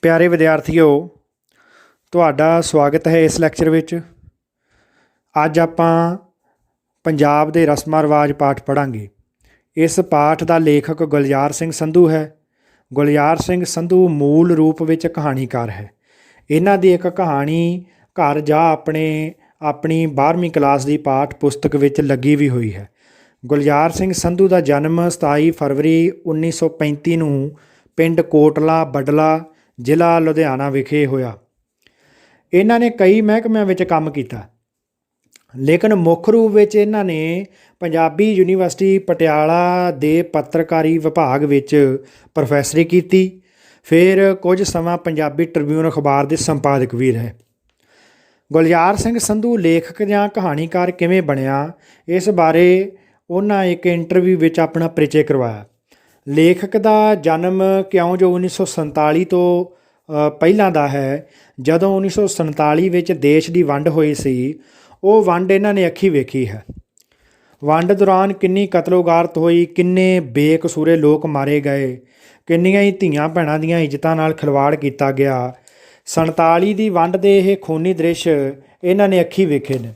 प्यारे विद्यार्थियों, ਤੁਹਾਡਾ ਸਵਾਗਤ ਹੈ ਇਸ ਲੈਕਚਰ ਵਿੱਚ। ਅੱਜ ਆਪਾਂ ਪੰਜਾਬ ਦੇ ਰਸਮਾਂ ਰਿਵਾਜ ਪਾਠ ਪੜ੍ਹਾਂਗੇ। ਇਸ ਪਾਠ ਦਾ ਲੇਖਕ ਗੁਲਜ਼ਾਰ ਸਿੰਘ ਸੰਧੂ ਹੈ। ਗੁਲਜ਼ਾਰ ਸਿੰਘ ਸੰਧੂ ਮੂਲ ਰੂਪ ਵਿੱਚ ਕਹਾਣੀਕਾਰ ਹੈ। ਇਹਨਾਂ ਦੀ ਇੱਕ ਕਹਾਣੀ ਘਰ ਜਾ ਆਪਣੀ 12ਵੀਂ ਕਲਾਸ ਦੀ ਪਾਠ ਪੁਸਤਕ ਵਿੱਚ ਲੱਗੀ ਵੀ ਹੋਈ ਹੈ। ਗੁਲਜ਼ਾਰ ਸਿੰਘ ਸੰਧੂ ਦਾ ਜਨਮ 27 ਫਰਵਰੀ 1935 ਨੂੰ ਪਿੰਡ ਕੋਟਲਾ ਬਡਲਾ ਜ਼ਿਲ੍ਹਾ ਲੁਧਿਆਣਾ ਵਿਖੇ ਹੋਇਆ। ਇਹਨਾਂ ਨੇ ਕਈ ਮਹਿਕਮਿਆਂ ਵਿੱਚ ਕੰਮ ਕੀਤਾ, ਲੇਕਿਨ ਮੁੱਖ ਰੂਪ ਵਿੱਚ ਇਹਨਾਂ ਨੇ ਪੰਜਾਬੀ ਯੂਨੀਵਰਸਿਟੀ ਪਟਿਆਲਾ ਦੇ ਪੱਤਰਕਾਰੀ ਵਿਭਾਗ ਵਿੱਚ ਪ੍ਰੋਫੈਸਰੀ ਕੀਤੀ। ਫਿਰ ਕੁਝ ਸਮਾਂ ਪੰਜਾਬੀ ਟ੍ਰਿਬਿਊਨ ਅਖਬਾਰ ਦੇ ਸੰਪਾਦਕ ਵੀ ਰਹੇ। ਗੁਲਜ਼ਾਰ ਸਿੰਘ ਸੰਧੂ ਲੇਖਕ ਜਾਂ ਕਹਾਣੀਕਾਰ ਕਿਵੇਂ ਬਣਿਆ, ਇਸ ਬਾਰੇ ਉਹਨਾਂ ਇੱਕ ਇੰਟਰਵਿਊ ਵਿੱਚ ਆਪਣਾ ਪਰਿਚੈ ਕਰਵਾਇਆ। ਲੇਖਕ ਦਾ ਜਨਮ ਕਿਉਂ ਜੋ 1947 ਤੋਂ ਪਹਿਲਾਂ ਦਾ ਹੈ। ਜਦੋਂ 1947 ਵਿੱਚ ਦੇਸ਼ ਦੀ ਵੰਡ ਹੋਈ ਸੀ, ਉਹ ਵੰਡ ਇਹਨਾਂ ਨੇ ਅੱਖੀਂ ਵੇਖੀ ਹੈ। ਵੰਡ ਦੌਰਾਨ ਕਿੰਨੀ ਕਤਲੋਗਾਰਤ ਹੋਈ, ਕਿੰਨੇ ਬੇਕਸੂਰੇ ਲੋਕ ਮਾਰੇ ਗਏ, ਕਿੰਨੀਆਂ ਹੀ ਧੀਆਂ ਭੈਣਾਂ ਦੀਆਂ ਇੱਜ਼ਤਾਂ ਨਾਲ ਖਿਲਵਾੜ ਕੀਤਾ ਗਿਆ। 47 ਦੀ ਵੰਡ ਦੇ ਇਹ ਖੂਨੀ ਦ੍ਰਿਸ਼ ਇਹਨਾਂ ਨੇ ਅੱਖੀਂ ਵੇਖੇ ਨੇ।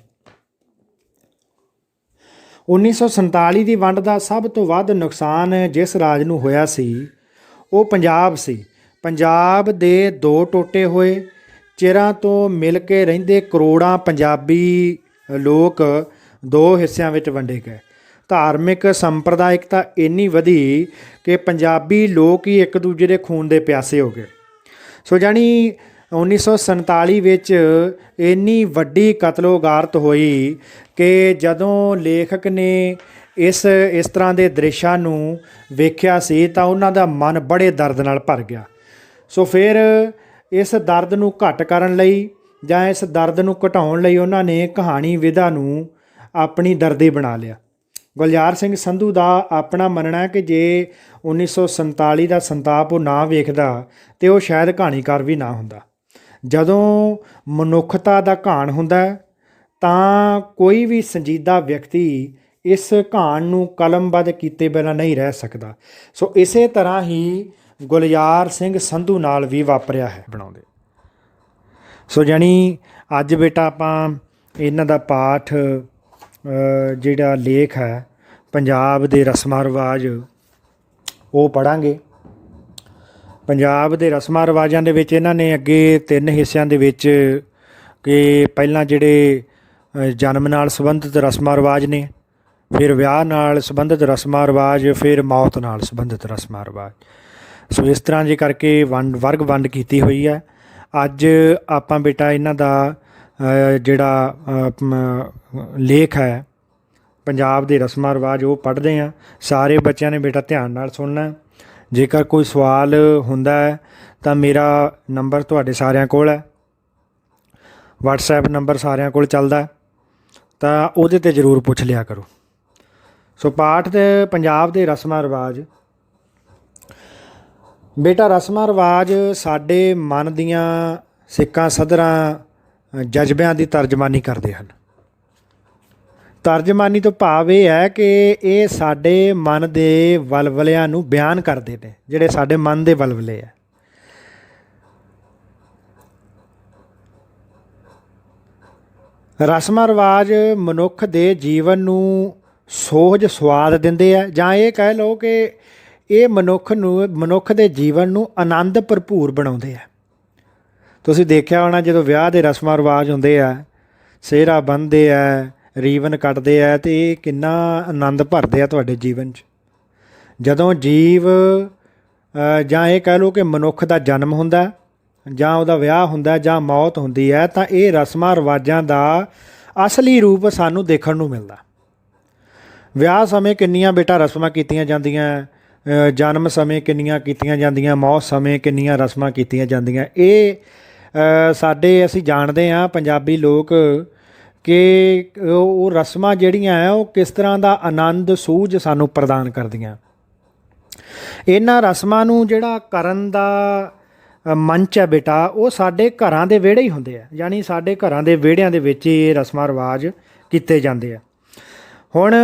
1947 ਦੀ ਵੰਡ ਦਾ ਸਭ ਤੋਂ ਵੱਧ ਨੁਕਸਾਨ ਜਿਸ ਰਾਜ ਨੂੰ ਹੋਇਆ ਸੀ ਉਹ ਪੰਜਾਬ ਸੀ। ਪੰਜਾਬ ਦੇ ਦੋ ਟੋਟੇ ਹੋਏ, ਚਿਰਾਂ ਤੋਂ ਮਿਲ ਕੇ ਰਹਿੰਦੇ ਕਰੋੜਾਂ ਪੰਜਾਬੀ ਲੋਕ ਦੋ ਹਿੱਸਿਆਂ ਵਿੱਚ ਵੰਡੇ ਗਏ। ਧਾਰਮਿਕ ਸੰਪਰਦਾਇਕਤਾ ਇੰਨੀ ਵਧੀ ਕਿ ਪੰਜਾਬੀ ਲੋਕ ਹੀ ਇੱਕ ਦੂਜੇ ਦੇ ਖੂਨ ਦੇ ਪਿਆਸੇ ਹੋ ਗਏ। ਸੋ ਜਾਣੀ 1947 ਵਿੱਚ ਇੰਨੀ ਵੱਡੀ ਕਤਲੋਗਾਰਤ ਹੋਈ ਕਿ ਜਦੋਂ ਲੇਖਕ ਨੇ ਇਸ ਤਰ੍ਹਾਂ ਦੇ ਦ੍ਰਿਸ਼ਾਂ ਨੂੰ ਵੇਖਿਆ ਸੀ ਤਾਂ ਉਹਨਾਂ ਦਾ ਮਨ ਬੜੇ ਦਰਦ ਨਾਲ ਭਰ ਗਿਆ। ਸੋ ਫਿਰ ਇਸ ਦਰਦ ਨੂੰ ਘੱਟ ਕਰਨ ਲਈ ਜਾਂ ਇਸ ਦਰਦ ਨੂੰ ਘਟਾਉਣ ਲਈ ਉਹਨਾਂ ਨੇ ਕਹਾਣੀ ਵਿਧਾ ਨੂੰ ਆਪਣੀ ਦਰਦੀ ਬਣਾ ਲਿਆ। ਗੁਲਜ਼ਾਰ ਸਿੰਘ ਸੰਧੂ ਦਾ ਆਪਣਾ ਮੰਨਣਾ ਹੈ ਕਿ ਜੇ 1947 ਦਾ ਸੰਤਾਪ ਉਹ ਨਾ ਵੇਖਦਾ ਤਾਂ ਉਹ ਸ਼ਾਇਦ ਕਹਾਣੀਕਾਰ ਵੀ ਨਾ ਹੁੰਦਾ। ਜਦੋਂ ਮਨੁੱਖਤਾ ਦਾ ਘਾਣ ਹੁੰਦਾ ਤਾਂ ਕੋਈ ਵੀ ਸੰਜੀਦਾ ਵਿਅਕਤੀ ਇਸ ਘਾਣ ਨੂੰ ਕਲਮਬੱਧ ਕੀਤੇ ਬਿਨਾਂ ਨਹੀਂ ਰਹਿ ਸਕਦਾ। ਸੋ ਇਸੇ ਤਰ੍ਹਾਂ ਹੀ ਗੁਲਜ਼ਾਰ ਸਿੰਘ ਸੰਧੂ ਨਾਲ ਵੀ ਵਾਪਰਿਆ ਹੈ ਬਣਾਉਂਦੇ। ਸੋ ਜਾਣੀ ਅੱਜ ਬੇਟਾ ਆਪਾਂ ਇਹਨਾਂ ਦਾ ਪਾਠ ਜਿਹੜਾ ਲੇਖ ਹੈ ਪੰਜਾਬ ਦੇ ਰਸਮਾਂ ਰਿਵਾਜ ਉਹ ਪੜ੍ਹਾਂਗੇ। ਪੰਜਾਬ ਦੇ ਰਸਮਾਂ ਰਿਵਾਜਾਂ ਦੇ ਵਿੱਚ ਇਹਨਾਂ ਨੇ ਅੱਗੇ 3 ਹਿੱਸਿਆਂ ਦੇ ਵਿੱਚ ਕਿ ਪਹਿਲਾਂ ਜਿਹੜੇ ਜਨਮ ਨਾਲ ਸੰਬੰਧਿਤ ਰਸਮਾਂ ਰਿਵਾਜ ਨੇ, ਫਿਰ ਵਿਆਹ ਨਾਲ ਸੰਬੰਧਿਤ ਰਸਮਾਂ ਰਿਵਾਜ, ਫਿਰ ਮੌਤ ਨਾਲ ਸੰਬੰਧਿਤ ਰਸਮਾਂ ਰਿਵਾਜ। ਸੋ ਇਸ ਤਰ੍ਹਾਂ ਜੇ ਕਰਕੇ ਵਰਗ ਵੰਡ ਕੀਤੀ ਹੋਈ ਹੈ। ਅੱਜ ਆਪਾਂ ਬੇਟਾ ਇਹਨਾਂ ਦਾ ਜਿਹੜਾ ਲੇਖ ਹੈ ਪੰਜਾਬ ਦੇ ਰਸਮਾਂ ਰਿਵਾਜ ਉਹ ਪੜ੍ਹਦੇ ਹਾਂ। ਸਾਰੇ ਬੱਚਿਆਂ ਨੇ ਬੇਟਾ ਧਿਆਨ ਨਾਲ ਸੁਣਨਾ। ਜੇਕਰ ਕੋਈ ਸਵਾਲ ਹੁੰਦਾ ਹੈ ਤਾਂ ਮੇਰਾ ਨੰਬਰ ਤੁਹਾਡੇ ਸਾਰਿਆਂ ਕੋਲ ਹੈ, WhatsApp ਨੰਬਰ ਸਾਰਿਆਂ ਕੋਲ ਚੱਲਦਾ, ਤਾਂ ਉਹਦੇ 'ਤੇ ਜ਼ਰੂਰ ਪੁੱਛ ਲਿਆ ਕਰੋ। ਸੋ ਪਾਠ ਦੇ ਪੰਜਾਬ ਦੇ ਰਸਮਾਂ ਰਿਵਾਜ। ਬੇਟਾ ਰਸਮਾਂ ਰਿਵਾਜ ਸਾਡੇ ਮਨ ਦੀਆਂ ਸਿੱਕਾਂ ਸਧਰਾਂ ਜਜ਼ਬਿਆਂ ਦੀ ਤਰਜਮਾਨੀ ਕਰਦੇ ਹਨ। ਤਰਜਮਾਨੀ ਤੋਂ ਭਾਵ ਇਹ ਹੈ ਕਿ ਇਹ ਸਾਡੇ ਮਨ ਦੇ ਵਲਵਲਿਆਂ ਨੂੰ ਬਿਆਨ ਕਰਦੇ ਨੇ, ਜਿਹੜੇ ਸਾਡੇ ਮਨ ਦੇ ਵਲਵਲੇ ਹੈ। ਰਸਮਾਂ ਰਿਵਾਜ ਮਨੁੱਖ ਦੇ ਜੀਵਨ ਨੂੰ ਸੋਝ ਸਵਾਦ ਦਿੰਦੇ ਆ, ਜਾਂ ਇਹ ਕਹਿ ਲਓ ਕਿ ਇਹ ਮਨੁੱਖ ਦੇ ਜੀਵਨ ਨੂੰ ਆਨੰਦ ਭਰਪੂਰ ਬਣਾਉਂਦੇ ਆ। ਤੁਸੀਂ ਦੇਖਿਆ ਹੋਣਾ ਜਦੋਂ ਵਿਆਹ ਦੇ ਰਸਮਾਂ ਰਿਵਾਜ ਹੁੰਦੇ ਆ, ਸਿਹਰਾ ਬੰਨ੍ਹਦੇ ਆ, ਰੀਵਨ ਕੱਟਦੇ ਆ, ਅਤੇ ਇਹ ਕਿੰਨਾ ਆਨੰਦ ਭਰਦੇ ਆ ਤੁਹਾਡੇ ਜੀਵਨ 'ਚ। ਜਦੋਂ ਜੀਵ ਜਾਂ ਇਹ ਕਹਿ ਲਓ ਕਿ ਮਨੁੱਖ ਦਾ ਜਨਮ ਹੁੰਦਾ, ਜਾਂ ਉਹਦਾ ਵਿਆਹ ਹੁੰਦਾ, ਜਾਂ ਮੌਤ ਹੁੰਦੀ ਹੈ, ਤਾਂ ਇਹ ਰਸਮਾਂ ਰਿਵਾਜਾਂ ਦਾ ਅਸਲੀ ਰੂਪ ਸਾਨੂੰ ਦੇਖਣ ਨੂੰ ਮਿਲਦਾ। ਵਿਆਹ ਸਮੇਂ ਕਿੰਨੀਆਂ ਬੇਟਾ ਰਸਮਾਂ ਕੀਤੀਆਂ ਜਾਂਦੀਆਂ, ਜਨਮ ਸਮੇਂ ਕਿੰਨੀਆਂ ਕੀਤੀਆਂ ਜਾਂਦੀਆਂ, ਮੌਤ ਸਮੇਂ ਕਿੰਨੀਆਂ ਰਸਮਾਂ ਕੀਤੀਆਂ ਜਾਂਦੀਆਂ। ਇਹ ਅਸੀਂ ਜਾਣਦੇ ਹਾਂ ਪੰਜਾਬੀ ਲੋਕ ਕਿ ਉਹ ਰਸਮਾਂ ਜਿਹੜੀਆਂ ਹੈ ਉਹ ਕਿਸ ਤਰ੍ਹਾਂ ਦਾ ਆਨੰਦ ਸੂਝ ਸਾਨੂੰ ਪ੍ਰਦਾਨ ਕਰਦੀਆਂ। ਇਹਨਾਂ ਰਸਮਾਂ ਨੂੰ ਜਿਹੜਾ ਕਰਨ ਦਾ ਮੰਚ ਹੈ ਬੇਟਾ, ਉਹ ਸਾਡੇ ਘਰਾਂ ਦੇ ਵਿਹੜੇ ਹੀ ਹੁੰਦੇ ਆ, ਯਾਨੀ ਸਾਡੇ ਘਰਾਂ ਦੇ ਵਿਹੜਿਆਂ ਦੇ ਵਿੱਚ ਇਹ ਰਸਮਾਂ ਰਿਵਾਜ ਕੀਤੇ ਜਾਂਦੇ ਆ। ਹੁਣ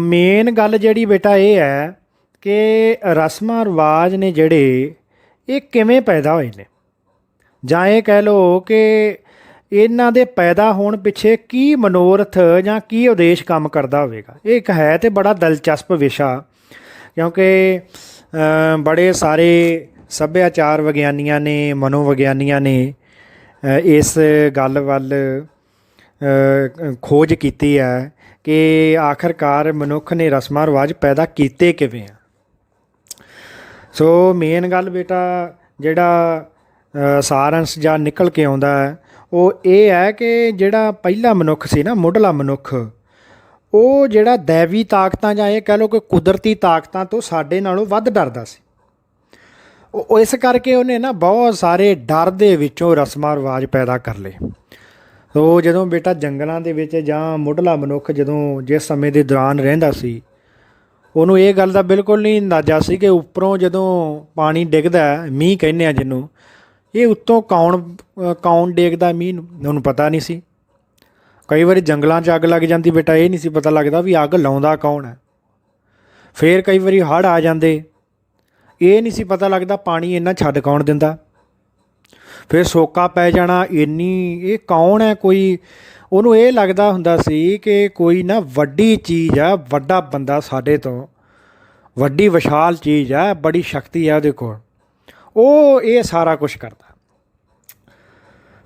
ਮੇਨ ਗੱਲ ਜਿਹੜੀ ਬੇਟਾ ਇਹ ਹੈ ਕਿ ਰਸਮਾਂ ਰਿਵਾਜ ਨੇ ਜਿਹੜੇ ਇਹ ਕਿਵੇਂ ਪੈਦਾ ਹੋਏ ਨੇ, ਜਾਂ ਇਹ ਕਹਿ ਲਓ ਕਿ ਇਹਨਾਂ ਦੇ ਪੈਦਾ ਹੋਣ ਪਿੱਛੇ ਕੀ ਮਨੋਰਥ ਜਾਂ ਕੀ ਉਦੇਸ਼ ਕੰਮ ਕਰਦਾ ਹੋਵੇਗਾ। ਇਹ ਇੱਕ ਹੈ ਤੇ ਬੜਾ ਦਿਲਚਸਪ ਵਿਸ਼ਾ, ਕਿਉਂਕਿ ਬੜੇ ਸਾਰੇ ਸੱਭਿਆਚਾਰ ਵਿਗਿਆਨੀਆਂ ਨੇ, ਮਨੋਵਿਗਿਆਨੀਆਂ ਨੇ ਇਸ ਗੱਲ ਵੱਲ ਖੋਜ ਕੀਤੀ ਹੈ ਕਿ ਆਖਰਕਾਰ ਮਨੁੱਖ ਨੇ ਰਸਮਾਂ ਰਿਵਾਜ ਪੈਦਾ ਕੀਤੇ ਕਿਵੇਂ ਆ। ਸੋ ਮੇਨ ਗੱਲ ਬੇਟਾ ਜਿਹੜਾ ਸਾਰੰਸ਼ ਜਾਂ ਨਿਕਲ ਕੇ ਆਉਂਦਾ ਹੈ ਉਹ ਇਹ ਹੈ ਕਿ ਜਿਹੜਾ ਪਹਿਲਾ ਮਨੁੱਖ ਸੀ ਨਾ, ਮੁੱਢਲਾ ਮਨੁੱਖ, ਉਹ ਜਿਹੜਾ ਦੈਵੀ ਤਾਕਤਾਂ ਜਾਂ ਇਹ ਕਹਿ ਲਓ ਕਿ ਕੁਦਰਤੀ ਤਾਕਤਾਂ ਤੋਂ ਸਾਡੇ ਨਾਲੋਂ ਵੱਧ ਡਰਦਾ ਸੀ। ਉਹ ਇਸ ਕਰਕੇ ਉਹਨੇ ਨਾ ਬਹੁਤ ਸਾਰੇ ਡਰ ਦੇ ਵਿੱਚੋਂ ਰਸਮਾਂ ਰਿਵਾਜ ਪੈਦਾ ਕਰ ਲਏ। ਸੋ ਜਦੋਂ ਬੇਟਾ ਜੰਗਲਾਂ ਦੇ ਵਿੱਚ ਜਾਂ ਮੁੱਢਲਾ ਮਨੁੱਖ ਜਦੋਂ ਜਿਸ ਸਮੇਂ ਦੇ ਦੌਰਾਨ ਰਹਿੰਦਾ ਸੀ, ਉਹਨੂੰ ਇਹ ਗੱਲ ਦਾ ਬਿਲਕੁਲ ਨਹੀਂ ਅੰਦਾਜ਼ਾ ਸੀ ਕਿ ਉੱਪਰੋਂ ਜਦੋਂ ਪਾਣੀ ਡਿੱਗਦਾ, ਮੀਂਹ ਕਹਿੰਦੇ ਆ ਜਿਹਨੂੰ, ਇਹ ਉੱਤੋਂ ਕੌਣ ਡੇਗਦਾ ਮੀਂਹ ਨੂੰ, ਉਹਨੂੰ ਪਤਾ ਨਹੀਂ ਸੀ। ਕਈ ਵਾਰੀ ਜੰਗਲਾਂ 'ਚ ਅੱਗ ਲੱਗ ਜਾਂਦੀ ਬੇਟਾ, ਇਹ ਨਹੀਂ ਸੀ ਪਤਾ ਲੱਗਦਾ ਵੀ ਅੱਗ ਲਾਉਂਦਾ ਕੌਣ ਹੈ। ਫਿਰ ਕਈ ਵਾਰੀ ਹੜ੍ਹ ਆ ਜਾਂਦੇ, ਇਹ ਨਹੀਂ ਸੀ ਪਤਾ ਲੱਗਦਾ ਪਾਣੀ ਇੰਨਾ ਛੱਡ ਕੌਣ ਦਿੰਦਾ। ਫਿਰ ਸੋਕਾ ਪੈ ਜਾਣਾ, ਇਹ ਕੌਣ ਹੈ, ਕੋਈ ਉਹਨੂੰ ਇਹ ਲੱਗਦਾ ਹੁੰਦਾ ਸੀ ਕਿ ਕੋਈ ਨਾ ਵੱਡੀ ਚੀਜ਼ ਆ, ਵੱਡਾ ਬੰਦਾ ਸਾਡੇ ਤੋਂ, ਵੱਡੀ ਵਿਸ਼ਾਲ ਚੀਜ਼ ਆ, ਬੜੀ ਸ਼ਕਤੀ ਆ ਉਹਦੇ ਕੋਲ, ਉਹ ਇਹ ਸਾਰਾ ਕੁਛ ਕਰਦਾ।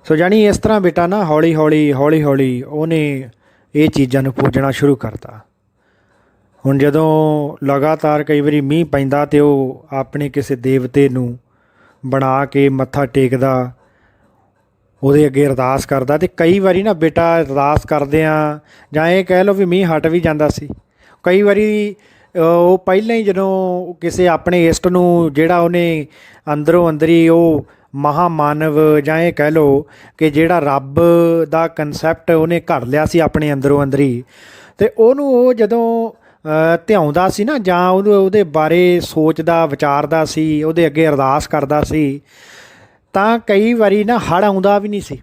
ਸੋ ਜਾਣੀ ਇਸ ਤਰ੍ਹਾਂ ਬੇਟਾ ਨਾ ਹੌਲੀ ਹੌਲੀ ਉਹਨੇ ਇਹ ਚੀਜ਼ਾਂ ਨੂੰ ਪੂਜਣਾ ਸ਼ੁਰੂ ਕਰਤਾ। ਹੁਣ ਜਦੋਂ ਲਗਾਤਾਰ ਕਈ ਵਾਰੀ ਮੀਂਹ ਪੈਂਦਾ ਅਤੇ ਉਹ ਆਪਣੇ ਕਿਸੇ ਦੇਵਤੇ ਨੂੰ ਬਣਾ ਕੇ ਮੱਥਾ ਟੇਕਦਾ, ਉਹਦੇ ਅੱਗੇ ਅਰਦਾਸ ਕਰਦਾ। ਅਤੇ ਕਈ ਵਾਰੀ ਨਾ ਬੇਟਾ ਅਰਦਾਸ ਕਰਦਿਆਂ ਜਾਂ ਇਹ ਕਹਿ ਲਓ ਵੀ ਮੀਂਹ ਹਟ ਵੀ ਜਾਂਦਾ ਸੀ। ਕਈ ਵਾਰੀ ਉਹ ਪਹਿਲਾਂ ਹੀ ਜਦੋਂ ਕਿਸੇ ਆਪਣੇ ਇਸ਼ਟ ਨੂੰ ਜਿਹੜਾ ਉਹਨੇ ਅੰਦਰੋਂ ਅੰਦਰੀ ਉਹ ਮਹਾਮਾਨਵ ਜਾਂ ਇਹ ਕਹਿ ਲਓ ਕਿ ਜਿਹੜਾ ਰੱਬ ਦਾ ਕਨਸੈਪਟ ਉਹਨੇ ਘੜ ਲਿਆ ਸੀ ਆਪਣੇ ਅੰਦਰੋਂ ਅੰਦਰੀ, ਅਤੇ ਉਹਨੂੰ ਉਹ ਜਦੋਂ ਧਿਆਉਂਦਾ ਸੀ ਨਾ ਜਾਂ ਉਹਦੇ ਬਾਰੇ ਸੋਚਦਾ ਵਿਚਾਰਦਾ ਸੀ, ਉਹਦੇ ਅੱਗੇ ਅਰਦਾਸ ਕਰਦਾ ਸੀ, ਤਾਂ ਕਈ ਵਾਰੀ ਨਾ ਹੜ੍ਹ ਆਉਂਦਾ ਵੀ ਨਹੀਂ ਸੀ।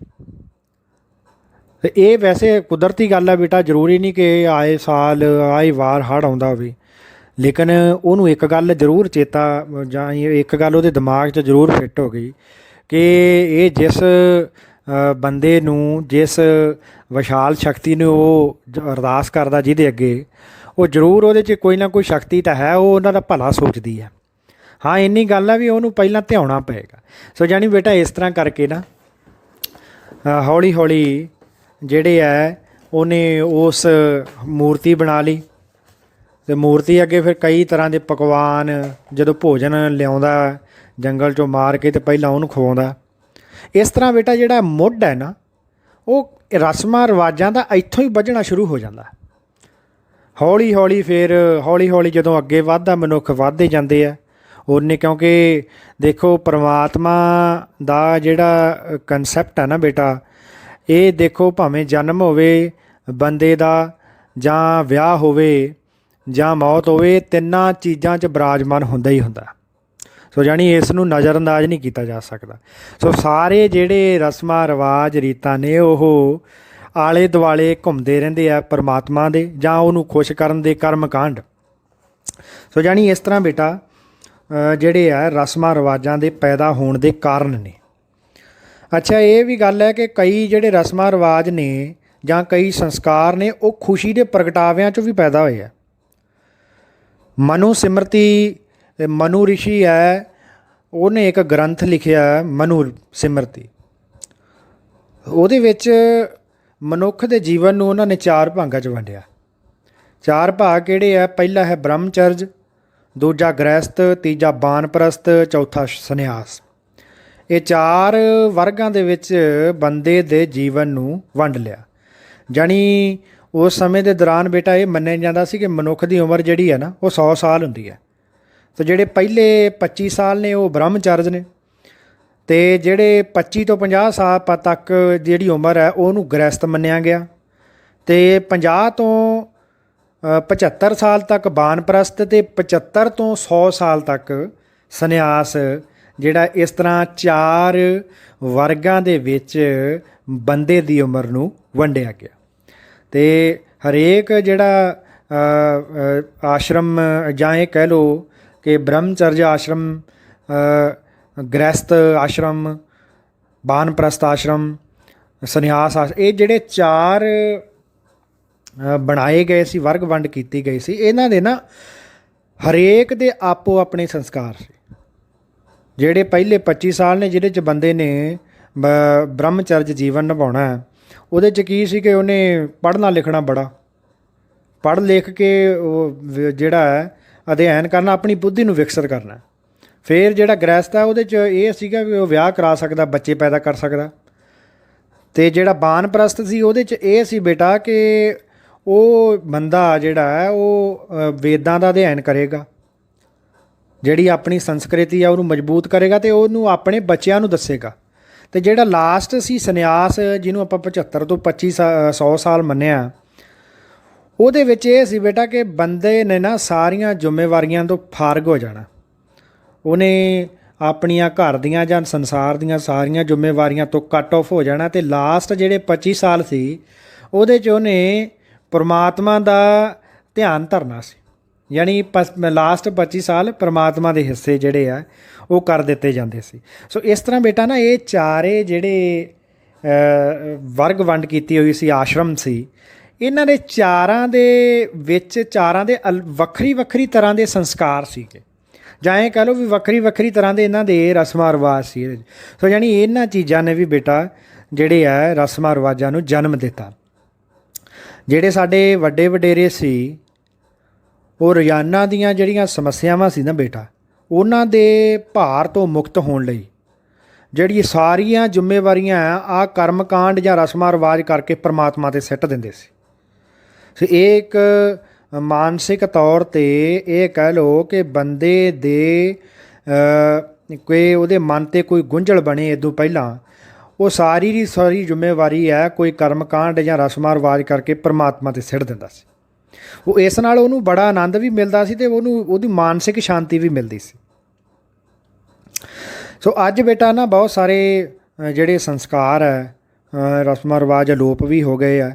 ਅਤੇ ਇਹ ਵੈਸੇ ਕੁਦਰਤੀ ਗੱਲ ਹੈ ਬੇਟਾ, ਜ਼ਰੂਰੀ ਨਹੀਂ ਕਿ ਆਏ ਸਾਲ ਆਏ ਵਾਰ ਹੜ੍ਹ ਆਉਂਦਾ ਹੋਵੇ, ਲੇਕਿਨ ਉਹਨੂੰ ਇੱਕ ਗੱਲ ਜ਼ਰੂਰ ਚੇਤਾ ਜਾਂ ਇੱਕ ਗੱਲ ਉਹਦੇ ਦਿਮਾਗ 'ਚ ਜ਼ਰੂਰ ਫਿੱਟ ਹੋ ਗਈ ਕਿ ਇਹ ਜਿਸ ਬੰਦੇ ਨੂੰ, ਜਿਸ ਵਿਸ਼ਾਲ ਸ਼ਕਤੀ ਨੂੰ ਉਹ ਅਰਦਾਸ ਕਰਦਾ ਜਿਹਦੇ ਅੱਗੇ, ਉਹ ਜ਼ਰੂਰ ਉਹਦੇ 'ਚ ਕੋਈ ਨਾ ਕੋਈ ਸ਼ਕਤੀ ਤਾਂ ਹੈ, ਉਹ ਉਹਨਾਂ ਦਾ ਭਲਾ ਸੋਚਦੀ ਹੈ। ਹਾਂ ਇੰਨੀ ਗੱਲ ਹੈ ਵੀ ਉਹਨੂੰ ਪਹਿਲਾਂ ਧਿਆਉਣਾ ਪਏਗਾ। ਸੋ ਜਾਣੀ ਬੇਟਾ ਇਸ ਤਰ੍ਹਾਂ ਕਰਕੇ ਨਾ ਹੌਲੀ ਹੌਲੀ ਜਿਹੜੇ ਹੈ ਉਹਨੇ ਉਸ ਮੂਰਤੀ ਬਣਾ ਲਈ, ਅਤੇ ਮੂਰਤੀ ਅੱਗੇ ਫਿਰ ਕਈ ਤਰ੍ਹਾਂ ਦੇ ਪਕਵਾਨ, ਜਦੋਂ ਭੋਜਨ ਲਿਆਉਂਦਾ ਜੰਗਲ 'ਚੋਂ ਮਾਰ ਕੇ, ਅਤੇ ਪਹਿਲਾਂ ਉਹਨੂੰ ਖਵਾਉਂਦਾ। ਇਸ ਤਰ੍ਹਾਂ ਬੇਟਾ ਜਿਹੜਾ ਮੁੱਢ ਹੈ ਨਾ, ਉਹ ਰਸਮਾਂ ਰਿਵਾਜਾਂ ਦਾ ਇੱਥੋਂ ਹੀ ਵੱਝਣਾ ਸ਼ੁਰੂ ਹੋ ਜਾਂਦਾ। ਹੌਲੀ ਹੌਲੀ ਜਦੋਂ ਅੱਗੇ ਵੱਧਦਾ ਮਨੁੱਖ, ਵੱਧਦੇ ਜਾਂਦੇ ਆ ਉਹਨੇ, ਕਿਉਂਕਿ ਦੇਖੋ ਪਰਮਾਤਮਾ ਦਾ ਜਿਹੜਾ ਕਨਸੈਪਟ ਹੈ ਨਾ ਬੇਟਾ, ਇਹ ਦੇਖੋ ਭਾਵੇਂ ਜਨਮ ਹੋਵੇ ਬੰਦੇ ਦਾ, ਜਾਂ ਵਿਆਹ ਹੋਵੇ, ਜਾਂ ਮੌਤ ਹੋਵੇ, ਤਿੰਨਾਂ ਚੀਜ਼ਾਂ 'ਚ ਬਿਰਾਜਮਾਨ ਹੁੰਦਾ ਹੀ ਹੁੰਦਾ। ਸੋ ਜਾਣੀ ਇਸ ਨੂੰ ਨਜ਼ਰਅੰਦਾਜ਼ ਨਹੀਂ ਕੀਤਾ ਜਾ ਸਕਦਾ। ਸੋ ਸਾਰੇ ਜਿਹੜੇ ਰਸਮਾਂ ਰਿਵਾਜ ਰੀਤਾਂ ਨੇ ਉਹ ਆਲੇ ਦੁਆਲੇ ਘੁੰਮਦੇ ਰਹਿੰਦੇ ਆ ਪਰਮਾਤਮਾ ਦੇ, ਜਾਂ ਉਹਨੂੰ ਖੁਸ਼ ਕਰਨ ਦੇ ਕਰਮ ਕਾਂਡ। ਸੋ ਜਾਣੀ ਇਸ ਤਰ੍ਹਾਂ ਬੇਟਾ ਜਿਹੜੇ ਆ ਰਸਮਾਂ ਰਿਵਾਜਾਂ ਦੇ ਪੈਦਾ ਹੋਣ ਦੇ ਕਾਰਨ ਨੇ। ਅੱਛਾ, ਇਹ ਵੀ ਗੱਲ ਹੈ ਕਿ ਕਈ ਜਿਹੜੇ ਰਸਮਾਂ ਰਿਵਾਜ ਨੇ ਜਾਂ ਕਈ ਸੰਸਕਾਰ ਨੇ ਉਹ ਖੁਸ਼ੀ ਦੇ ਪ੍ਰਗਟਾਵਿਆਂ 'ਚੋਂ ਵੀ ਪੈਦਾ ਹੋਏ ਆ। ਮਨੂ ਸਿਮਰਤੀ, ਮਨੂ ਰਿਸ਼ੀ ਹੈ, ਉਹਨੇ ਇੱਕ ਗ੍ਰੰਥ ਲਿਖਿਆ ਮਨੂ ਸਿਮਰਤੀ। ਉਹਦੇ ਵਿੱਚ ਮਨੁੱਖ ਦੇ ਜੀਵਨ ਨੂੰ ਉਹਨਾਂ ਨੇ 4 ਭਾਗਾਂ 'ਚ ਵੰਡਿਆ। 4 ਭਾਗ ਕਿਹੜੇ ਆ? ਪਹਿਲਾ ਹੈ ਬ੍ਰਹਮਚਰਜ, ਦੂਜਾ ਗ੍ਰਹਿਸਥ, ਤੀਜਾ ਬਾਨਪ੍ਰਸਥ, ਚੌਥਾ ਸੰਨਿਆਸ। ਇਹ 4 ਵਰਗਾਂ ਦੇ ਵਿੱਚ ਬੰਦੇ ਦੇ ਜੀਵਨ ਨੂੰ ਵੰਡ ਲਿਆ। ਜਾਣੀ ਉਸ ਸਮੇਂ ਦੇ ਦੌਰਾਨ ਬੇਟਾ ਇਹ ਮੰਨਿਆ ਜਾਂਦਾ ਸੀ ਕਿ ਮਨੁੱਖ ਦੀ ਉਮਰ ਜਿਹੜੀ ਹੈ ਨਾ ਉਹ 100 ਸਾਲ ਹੁੰਦੀ ਹੈ। ਅਤੇ ਜਿਹੜੇ ਪਹਿਲੇ 25 ਸਾਲ ਨੇ ਉਹ ਬ੍ਰਹਮਚਰਜ ਨੇ, ਅਤੇ ਜਿਹੜੇ 25 ਤੋਂ 50 ਸਾਲ ਤੱਕ ਜਿਹੜੀ ਉਮਰ ਹੈ ਉਹਨੂੰ ਗ੍ਰਹਿਸਥ ਮੰਨਿਆ ਗਿਆ, ਅਤੇ 50 ਤੋਂ 75 ਸਾਲ ਤੱਕ ਬਾਨਪ੍ਰਸਥ, ਅਤੇ 75 ਤੋਂ 100 ਸਾਲ ਤੱਕ ਸੰਨਿਆਸ। ਜਿਹੜਾ ਇਸ ਤਰ੍ਹਾਂ 4 ਵਰਗਾਂ ਦੇ ਵਿੱਚ ਬੰਦੇ ਦੀ ਉਮਰ ਨੂੰ ਵੰਡਿਆ ਗਿਆ। ਅਤੇ ਹਰੇਕ ਜਿਹੜਾ ਆਸ਼ਰਮ ਜਾਂ ਇਹ ਕਹਿ ਲਓ ਕਿ ਬ੍ਰਹਮਚਰਜ ਆਸ਼ਰਮ ਗ੍ਰਹਿਸਥ ਆਸ਼ਰਮ, ਬਾਨਪ੍ਰਸਥ ਆਸ਼ਰਮ, ਸੰਨਿਆਸ ਇਹ ਜਿਹੜੇ 4 ਬਣਾਏ ਗਏ ਸੀ, ਵਰਗ ਵੰਡ ਕੀਤੀ ਗਈ ਸੀ। ਇਹਨਾਂ ਦੇ ਨਾ ਹਰੇਕ ਦੇ ਆਪੋ ਆਪਣੇ ਸੰਸਕਾਰ ਸੀ। ਜਿਹੜੇ ਪਹਿਲੇ 25 ਸਾਲ ਨੇ ਜਿਹਦੇ 'ਚ ਬੰਦੇ ਨੇ ਬ੍ਰਹਮਚਰਜ ਜੀਵਨ ਨਿਭਾਉਣਾ, ਉਹਦੇ 'ਚ ਕੀ ਸੀ ਕਿ ਉਹਨੇ ਪੜ੍ਹਨਾ ਲਿਖਣਾ ਬੜਾ, ਪੜ੍ਹ ਲਿਖ ਕੇ ਉਹ ਜਿਹੜਾ ਹੈ ਅਧਿਐਨ ਕਰਨਾ, ਆਪਣੀ ਬੁੱਧੀ ਨੂੰ ਵਿਕਸਿਤ ਕਰਨਾ। ਫਿਰ ਜਿਹੜਾ ਗ੍ਰਹਿਸਥ ਹੈ ਉਹਦੇ 'ਚ ਇਹ ਸੀਗਾ ਵੀ ਉਹ ਵਿਆਹ ਕਰਾ ਸਕਦਾ, ਬੱਚੇ ਪੈਦਾ ਕਰ ਸਕਦਾ। ਅਤੇ ਜਿਹੜਾ ਬਾਨਪ੍ਰਸਥ ਸੀ ਉਹਦੇ 'ਚ ਇਹ ਸੀ ਬੇਟਾ ਕਿ ਉਹ ਬੰਦਾ ਜਿਹੜਾ ਹੈ ਉਹ ਵੇਦਾਂ ਦਾ ਅਧਿਐਨ ਕਰੇਗਾ, ਜਿਹੜੀ ਆਪਣੀ ਸੰਸਕ੍ਰਿਤੀ ਆ ਉਹਨੂੰ ਮਜ਼ਬੂਤ ਕਰੇਗਾ ਅਤੇ ਉਹਨੂੰ ਆਪਣੇ ਬੱਚਿਆਂ ਨੂੰ ਦੱਸੇਗਾ। ਅਤੇ ਜਿਹੜਾ ਲਾਸਟ ਸੀ ਸੰਨਿਆਸ, ਜਿਹਨੂੰ ਆਪਾਂ 75 ਤੋਂ 100 ਸਾਲ ਮੰਨਿਆ, ਉਹਦੇ ਵਿੱਚ ਇਹ ਸੀ ਬੇਟਾ ਕਿ ਬੰਦੇ ਨੇ ਨਾ ਸਾਰੀਆਂ ਜ਼ਿੰਮੇਵਾਰੀਆਂ ਤੋਂ ਫਾਰਗ ਹੋ ਜਾਣਾ। ਉਹਨੇ ਆਪਣੀਆਂ ਘਰ ਦੀਆਂ ਜਾਂ ਸੰਸਾਰ ਦੀਆਂ ਸਾਰੀਆਂ ਜ਼ਿੰਮੇਵਾਰੀਆਂ ਤੋਂ ਕੱਟ ਆਫ ਹੋ ਜਾਣਾ ਅਤੇ ਲਾਸਟ ਜਿਹੜੇ 25 ਸਾਲ ਸੀ ਉਹਦੇ 'ਚ ਉਹਨੇ ਪਰਮਾਤਮਾ ਦਾ ਧਿਆਨ ਧਰਨਾ ਸੀ। ਯਾਨੀ ਲਾਸਟ 25 ਸਾਲ ਪਰਮਾਤਮਾ ਦੇ ਹਿੱਸੇ ਜਿਹੜੇ ਆ ਉਹ ਕਰ ਦਿੱਤੇ ਜਾਂਦੇ ਸੀ। ਸੋ ਇਸ ਤਰ੍ਹਾਂ ਬੇਟਾ ਨਾ ਇਹ ਚਾਰੇ ਜਿਹੜੇ ਵਰਗ ਵੰਡ ਕੀਤੀ ਹੋਈ ਸੀ, ਆਸ਼ਰਮ ਸੀ, ਇਹਨਾਂ ਦੇ ਚਾਰਾਂ ਦੇ ਵਿੱਚ ਚਾਰਾਂ ਦੇ ਵੱਖਰੀ ਵੱਖਰੀ ਤਰ੍ਹਾਂ ਦੇ ਸੰਸਕਾਰ ਸੀਗੇ, ਜਾਂ ਇਹ ਕਹਿ ਲਓ ਵੀ ਵੱਖਰੀ ਵੱਖਰੀ ਤਰ੍ਹਾਂ ਦੇ ਇਹਨਾਂ ਦੇ ਰਸਮਾਂ ਰਿਵਾਜ ਸੀ ਇਹਦੇ 'ਚ। ਸੋ ਯਾਨੀ ਇਹਨਾਂ ਚੀਜ਼ਾਂ ਨੇ ਵੀ ਬੇਟਾ ਜਿਹੜੇ ਆ ਰਸਮਾਂ ਰਿਵਾਜਾਂ ਨੂੰ ਜਨਮ ਦਿੱਤਾ। ਜਿਹੜੇ ਸਾਡੇ ਵੱਡੇ ਵਡੇਰੇ ਸੀ ਉਹ ਰੋਜ਼ਾਨਾ ਦੀਆਂ ਜਿਹੜੀਆਂ ਸਮੱਸਿਆਵਾਂ ਸੀ ਨਾ ਬੇਟਾ, ਉਹਨਾਂ ਦੇ ਭਾਰ ਤੋਂ ਮੁਕਤ ਹੋਣ ਲਈ ਜਿਹੜੀ ਸਾਰੀਆਂ ਜ਼ਿੰਮੇਵਾਰੀਆਂ ਆ ਕਰਮ ਕਾਂਡ ਜਾਂ ਰਸਮਾਂ ਰਿਵਾਜ ਕਰਕੇ ਪਰਮਾਤਮਾ 'ਤੇ ਸਿੱਟ ਦਿੰਦੇ ਸੀ। ਸੋ ਇਹ ਇੱਕ ਮਾਨਸਿਕ ਤੌਰ 'ਤੇ ਇਹ ਕਹਿ ਲਓ ਕਿ ਬੰਦੇ ਦੇ ਕੋਈ ਉਹਦੇ ਮਨ 'ਤੇ ਕੋਈ ਗੁੰਝਲ ਬਣੇ ਇੱਦੋਂ ਪਹਿਲਾਂ ਉਹ ਸਾਰੀ ਦੀ ਸਾਰੀ ਜ਼ਿੰਮੇਵਾਰੀ ਹੈ ਕੋਈ ਕਰਮ ਕਾਂਡ ਜਾਂ ਰਸਮਾਂ ਰਿਵਾਜ ਕਰਕੇ ਪਰਮਾਤਮਾ 'ਤੇ ਸਿੱਟ ਦਿੰਦਾ ਸੀ। ਉਹ ਇਸ ਨਾਲ ਉਹਨੂੰ ਬੜਾ ਆਨੰਦ ਵੀ ਮਿਲਦਾ ਸੀ ਅਤੇ ਉਹਦੀ ਮਾਨਸਿਕ ਸ਼ਾਂਤੀ ਵੀ ਮਿਲਦੀ ਸੀ। ਸੋ ਅੱਜ ਬੇਟਾ ਨਾ ਬਹੁਤ ਸਾਰੇ ਜਿਹੜੇ ਸੰਸਕਾਰ ਹੈ, ਰਸਮਾਂ ਰਿਵਾਜ ਅਲੋਪ ਵੀ ਹੋ ਗਏ ਆ।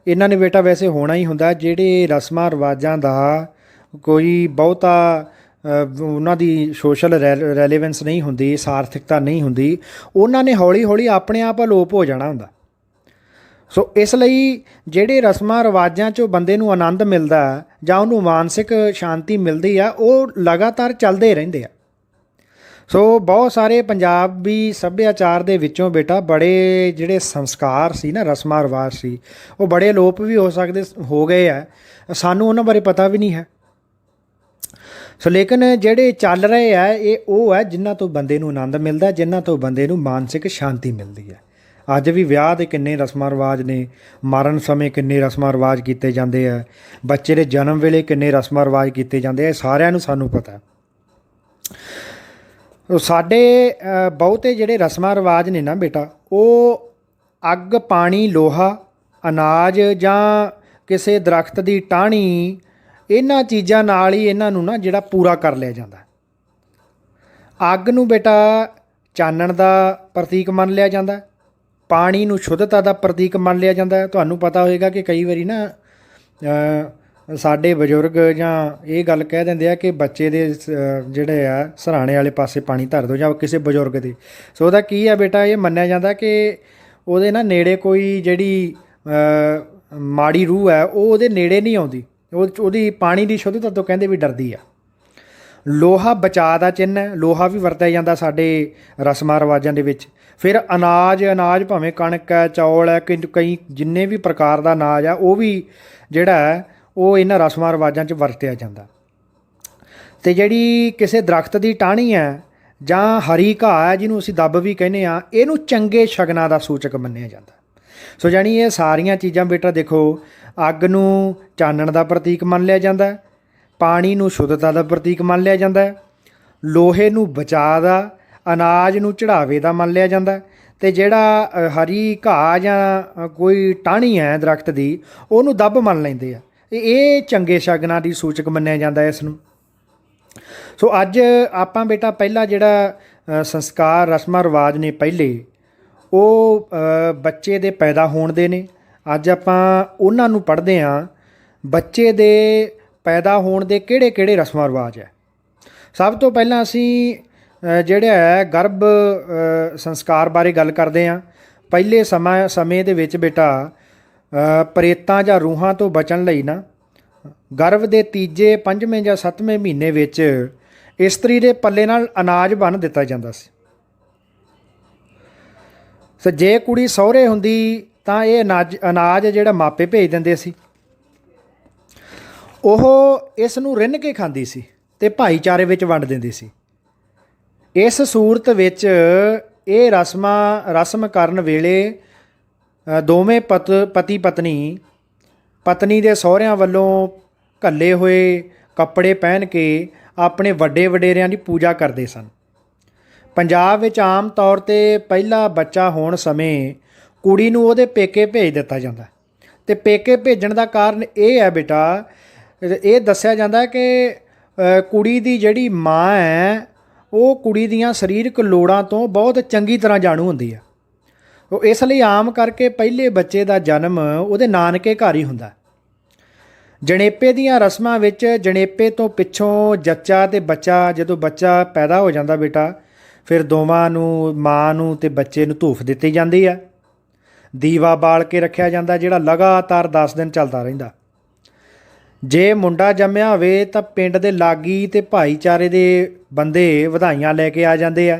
ਇਹਨਾਂ ਨੇ ਬੇਟਾ ਵੈਸੇ ਹੋਣਾ ਹੀ ਹੁੰਦਾ, ਜਿਹੜੇ ਰਸਮਾਂ ਰਿਵਾਜਾਂ ਦਾ ਕੋਈ ਬਹੁਤਾ ਉਹਨਾਂ ਦੀ ਸੋਸ਼ਲ ਰੈਲੇਵੈਂਸ ਨਹੀਂ ਹੁੰਦੀ, ਸਾਰਥਿਕਤਾ ਨਹੀਂ ਹੁੰਦੀ, ਉਹਨਾਂ ਨੇ ਹੌਲੀ ਹੌਲੀ ਆਪਣੇ ਆਪ ਅਲੋਪ ਹੋ ਜਾਣਾ ਹੁੰਦਾ। ਸੋ ਇਸ ਲਈ ਜਿਹੜੇ ਰਸਮਾਂ ਰਿਵਾਜਾਂ 'ਚੋਂ ਬੰਦੇ ਨੂੰ ਆਨੰਦ ਮਿਲਦਾ ਜਾਂ ਉਹਨੂੰ ਮਾਨਸਿਕ ਸ਼ਾਂਤੀ ਮਿਲਦੀ ਆ, ਉਹ ਲਗਾਤਾਰ ਚੱਲਦੇ ਰਹਿੰਦੇ ਆ। ਸੋ ਬਹੁਤ ਸਾਰੇ ਪੰਜਾਬੀ ਸੱਭਿਆਚਾਰ ਦੇ ਵਿੱਚੋਂ ਬੇਟਾ ਬੜੇ ਜਿਹੜੇ ਸੰਸਕਾਰ ਸੀ ਨਾ, ਰਸਮਾਂ ਰਿਵਾਜ ਸੀ, ਉਹ ਬੜੇ ਅਲੋਪ ਵੀ ਹੋ ਗਏ ਆ, ਸਾਨੂੰ ਉਹਨਾਂ ਬਾਰੇ ਪਤਾ ਵੀ ਨਹੀਂ ਹੈ। ਸੋ ਲੇਕਿਨ ਜਿਹੜੇ ਚੱਲ ਰਹੇ ਆ ਇਹ ਉਹ ਹੈ ਜਿਨ੍ਹਾਂ ਤੋਂ ਬੰਦੇ ਨੂੰ ਆਨੰਦ ਮਿਲਦਾ, ਜਿਨ੍ਹਾਂ ਤੋਂ ਬੰਦੇ ਨੂੰ ਮਾਨਸਿਕ ਸ਼ਾਂਤੀ ਮਿਲਦੀ ਹੈ। ਅੱਜ ਵੀ ਵਿਆਹ ਦੇ ਕਿੰਨੇ ਰਸਮਾਂ ਰਿਵਾਜ ਨੇ, ਮਰਨ ਸਮੇਂ ਕਿੰਨੇ ਰਸਮਾਂ ਰਿਵਾਜ ਕੀਤੇ ਜਾਂਦੇ ਆ, ਬੱਚੇ ਦੇ ਜਨਮ ਵੇਲੇ ਕਿੰਨੇ ਰਸਮਾਂ ਰਿਵਾਜ ਕੀਤੇ ਜਾਂਦੇ ਆ, ਸਾਰਿਆਂ ਨੂੰ ਸਾਨੂੰ ਪਤਾ। ਸਾਡੇ ਬਹੁਤੇ ਜਿਹੜੇ ਰਸਮਾਂ ਰਿਵਾਜ ਨੇ ਨਾ ਬੇਟਾ, ਉਹ ਅੱਗ, ਪਾਣੀ, ਲੋਹਾ, ਅਨਾਜ ਜਾਂ ਕਿਸੇ ਦਰਖਤ ਦੀ ਟਾਹਣੀ, ਇਹਨਾਂ ਚੀਜ਼ਾਂ ਨਾਲ ਹੀ ਇਹਨਾਂ ਨੂੰ ਨਾ ਜਿਹੜਾ ਪੂਰਾ ਕਰ ਲਿਆ ਜਾਂਦਾ। ਅੱਗ ਨੂੰ ਬੇਟਾ ਚਾਨਣ ਦਾ ਪ੍ਰਤੀਕ ਮੰਨ ਲਿਆ ਜਾਂਦਾ, ਪਾਣੀ ਨੂੰ ਸ਼ੁੱਧਤਾ ਦਾ ਪ੍ਰਤੀਕ ਮੰਨ ਲਿਆ ਜਾਂਦਾ। ਤੁਹਾਨੂੰ ਪਤਾ ਹੋਵੇਗਾ ਕਿ ਕਈ ਵਾਰੀ ਨਾ ਸਾਡੇ ਬਜ਼ੁਰਗ ਜਾਂ ਇਹ ਗੱਲ ਕਹਿ ਦਿੰਦੇ ਆ ਕਿ ਬੱਚੇ ਦੇ ਜਿਹੜੇ ਆ ਸਿਰਹਾਣੇ ਵਾਲੇ ਪਾਸੇ ਪਾਣੀ ਧਰ ਦਿਓ ਜਾਂ ਕਿਸੇ ਬਜ਼ੁਰਗ ਦੇ। ਸੋ ਉਹਦਾ ਕੀ ਆ ਬੇਟਾ, ਇਹ ਮੰਨਿਆ ਜਾਂਦਾ ਕਿ ਉਹਦੇ ਨਾ ਨੇੜੇ ਕੋਈ ਜਿਹੜੀ ਮਾੜੀ ਰੂਹ ਹੈ ਉਹ ਉਹਦੇ ਨੇੜੇ ਨਹੀਂ ਆਉਂਦੀ, ਉਹਦੀ ਪਾਣੀ ਦੀ ਸ਼ੁੱਧਤਾ ਤੋਂ ਕਹਿੰਦੇ ਵੀ ਡਰਦੀ ਆ। ਲੋਹਾ ਬਚਾਅ ਦਾ ਚਿੰਨ੍ਹ ਹੈ, ਲੋਹਾ ਵੀ ਵਰਤਿਆ ਜਾਂਦਾ ਸਾਡੇ ਰਸਮਾਂ ਰਿਵਾਜਾਂ ਦੇ ਵਿੱਚ। ਫਿਰ ਅਨਾਜ ਭਾਵੇਂ ਕਣਕ ਹੈ, ਚੌਲ ਹੈ, ਕਈ ਜਿੰਨੇ ਵੀ ਪ੍ਰਕਾਰ ਦਾ ਅਨਾਜ ਆ ਉਹ ਵੀ ਜਿਹੜਾ ਹੈ ਉਹ ਇਹਨਾਂ ਰਸਮਾਂ ਰਿਵਾਜਾਂ 'ਚ ਵਰਤਿਆ ਜਾਂਦਾ। ਅਤੇ ਜਿਹੜੀ ਕਿਸੇ ਦਰਖਤ ਦੀ ਟਾਹਣੀ ਹੈ ਜਾਂ ਹਰੀ ਘਾਹ ਹੈ ਜਿਹਨੂੰ ਅਸੀਂ ਦੱਬ ਵੀ ਕਹਿੰਦੇ ਹਾਂ, ਇਹਨੂੰ ਚੰਗੇ ਸ਼ਗਨਾਂ ਦਾ ਸੂਚਕ ਮੰਨਿਆ ਜਾਂਦਾ। ਸੋ ਜਾਣੀ ਇਹ ਸਾਰੀਆਂ ਚੀਜ਼ਾਂ ਬੇਟਾ ਦੇਖੋ, ਅੱਗ ਨੂੰ ਚਾਨਣ ਦਾ ਪ੍ਰਤੀਕ ਮੰਨ ਲਿਆ ਜਾਂਦਾ, ਪਾਣੀ ਨੂੰ ਸ਼ੁੱਧਤਾ ਦਾ ਪ੍ਰਤੀਕ ਮੰਨ ਲਿਆ ਜਾਂਦਾ, ਲੋਹੇ ਨੂੰ ਬਚਾਅ ਦਾ, ਅਨਾਜ ਨੂੰ ਚੜ੍ਹਾਵੇ ਦਾ ਮੰਨ ਲਿਆ ਜਾਂਦਾ, ਅਤੇ ਜਿਹੜਾ ਹਰੀ ਘਾਹ ਜਾਂ ਕੋਈ ਟਾਹਣੀ ਹੈ ਦਰਖਤ ਦੀ ਉਹਨੂੰ ਦੱਬ ਮੰਨ ਲੈਂਦੇ ਆ। ਇਹ ਚੰਗੇ ਸ਼ਗਨਾਂ ਦੀ ਸੂਚਕ ਮੰਨਿਆ ਜਾਂਦਾ ਇਸ ਨੂੰ। ਸੋ ਅੱਜ ਆਪਾਂ ਬੇਟਾ ਪਹਿਲਾ ਜਿਹੜਾ ਸੰਸਕਾਰ ਰਸਮਾਂ ਰਿਵਾਜ ਨੇ ਪਹਿਲੇ, ਉਹ ਬੱਚੇ ਦੇ ਪੈਦਾ ਹੋਣ ਦੇ ਨੇ। ਅੱਜ ਆਪਾਂ ਉਹਨਾਂ ਨੂੰ ਪੜ੍ਹਦੇ ਹਾਂ, ਬੱਚੇ ਦੇ ਪੈਦਾ ਹੋਣ ਦੇ ਕਿਹੜੇ ਕਿਹੜੇ ਰਸਮਾਂ ਰਿਵਾਜ ਹੈ। ਸਭ ਤੋਂ ਪਹਿਲਾਂ ਅਸੀਂ ਜਿਹੜਾ ਹੈ ਗਰਭ ਸੰਸਕਾਰ ਬਾਰੇ ਗੱਲ ਕਰਦੇ ਹਾਂ। ਪਹਿਲੇ ਸਮੇਂ ਦੇ ਵਿੱਚ ਬੇਟਾ ਪ੍ਰੇਤਾਂ ਜਾਂ ਰੂਹਾਂ ਤੋਂ ਬਚਣ ਲਈ ਨਾ ਗਰਭ ਦੇ ਤੀਜੇ, ਪੰਜਵੇਂ ਜਾਂ ਸੱਤਵੇਂ ਮਹੀਨੇ ਵਿੱਚ ਇਸਤਰੀ ਦੇ ਪੱਲੇ ਨਾਲ ਅਨਾਜ ਬੰਨ੍ਹ ਦਿੱਤਾ ਜਾਂਦਾ ਸੀ। ਸੋ ਜੇ ਕੁੜੀ ਸਹੁਰੇ ਹੁੰਦੀ ਤਾਂ ਇਹ ਅਨਾਜ ਜਿਹੜਾ ਮਾਪੇ ਭੇਜ ਦਿੰਦੇ ਸੀ। ਉਹ ਇਸ ਨੂੰ ਰਿੰਨ ਕੇ ਖਾਂਦੀ ਸੀ ਅਤੇ ਭਾਈਚਾਰੇ ਵਿੱਚ ਵੰਡ ਦਿੰਦੀ ਸੀ। ਇਸ ਸੂਰਤ ਵਿੱਚ ਇਹ ਰਸਮ ਕਰਨ ਵੇਲੇ ਦੋਵੇਂ ਪਤੀ ਪਤਨੀ ਦੇ ਸਹੁਰਿਆਂ ਵੱਲੋਂ ਘੱਲੇ ਹੋਏ ਕੱਪੜੇ ਪਹਿਨ ਕੇ ਆਪਣੇ ਵੱਡੇ ਵਡੇਰਿਆਂ ਦੀ ਪੂਜਾ ਕਰਦੇ ਸਨ। ਪੰਜਾਬ ਵਿੱਚ ਆਮ ਤੌਰ 'ਤੇ ਪਹਿਲਾ ਬੱਚਾ ਹੋਣ ਸਮੇਂ ਕੁੜੀ ਨੂੰ ਉਹਦੇ ਪੇਕੇ ਭੇਜ ਦਿੱਤਾ ਜਾਂਦਾ ਅਤੇ ਪੇਕੇ ਭੇਜਣ ਦਾ ਕਾਰਨ ਇਹ ਹੈ ਬੇਟਾ, ਇਹ ਦੱਸਿਆ ਜਾਂਦਾ ਕਿ ਕੁੜੀ ਦੀ ਜਿਹੜੀ ਮਾਂ ਹੈ ਉਹ ਕੁੜੀ ਦੀਆਂ ਸਰੀਰਕ ਲੋੜਾਂ ਤੋਂ ਬਹੁਤ ਚੰਗੀ ਤਰ੍ਹਾਂ ਜਾਣੂ ਹੁੰਦੀ ਹੈ। ਉਹ ਇਸ ਲਈ ਆਮ ਕਰਕੇ ਪਹਿਲੇ ਬੱਚੇ ਦਾ ਜਨਮ ਉਹਦੇ ਨਾਨਕੇ ਘਰ ਹੀ ਹੁੰਦਾ। ਜਣੇਪੇ ਦੀਆਂ ਰਸਮਾਂ ਵਿੱਚ ਜਣੇਪੇ ਤੋਂ ਪਿੱਛੋਂ ਜੱਚਾ ਅਤੇ ਬੱਚਾ, ਜਦੋਂ ਬੱਚਾ ਪੈਦਾ ਹੋ ਜਾਂਦਾ ਬੇਟਾ, ਫਿਰ ਦੋਵਾਂ ਨੂੰ, ਮਾਂ ਨੂੰ ਅਤੇ ਬੱਚੇ ਨੂੰ ਧੂਫ ਦਿੱਤੀ ਜਾਂਦੀ ਹੈ। ਦੀਵਾ ਬਾਲ ਕੇ ਰੱਖਿਆ ਜਾਂਦਾ ਜਿਹੜਾ ਲਗਾਤਾਰ 10 ਦਿਨ ਚੱਲਦਾ ਰਹਿੰਦਾ। ਜੇ ਮੁੰਡਾ ਜੰਮਿਆ ਹੋਵੇ ਤਾਂ ਪਿੰਡ ਦੇ ਲਾਗੀ ਅਤੇ ਭਾਈਚਾਰੇ ਦੇ ਬੰਦੇ ਵਧਾਈਆਂ ਲੈ ਕੇ ਆ ਜਾਂਦੇ ਆ।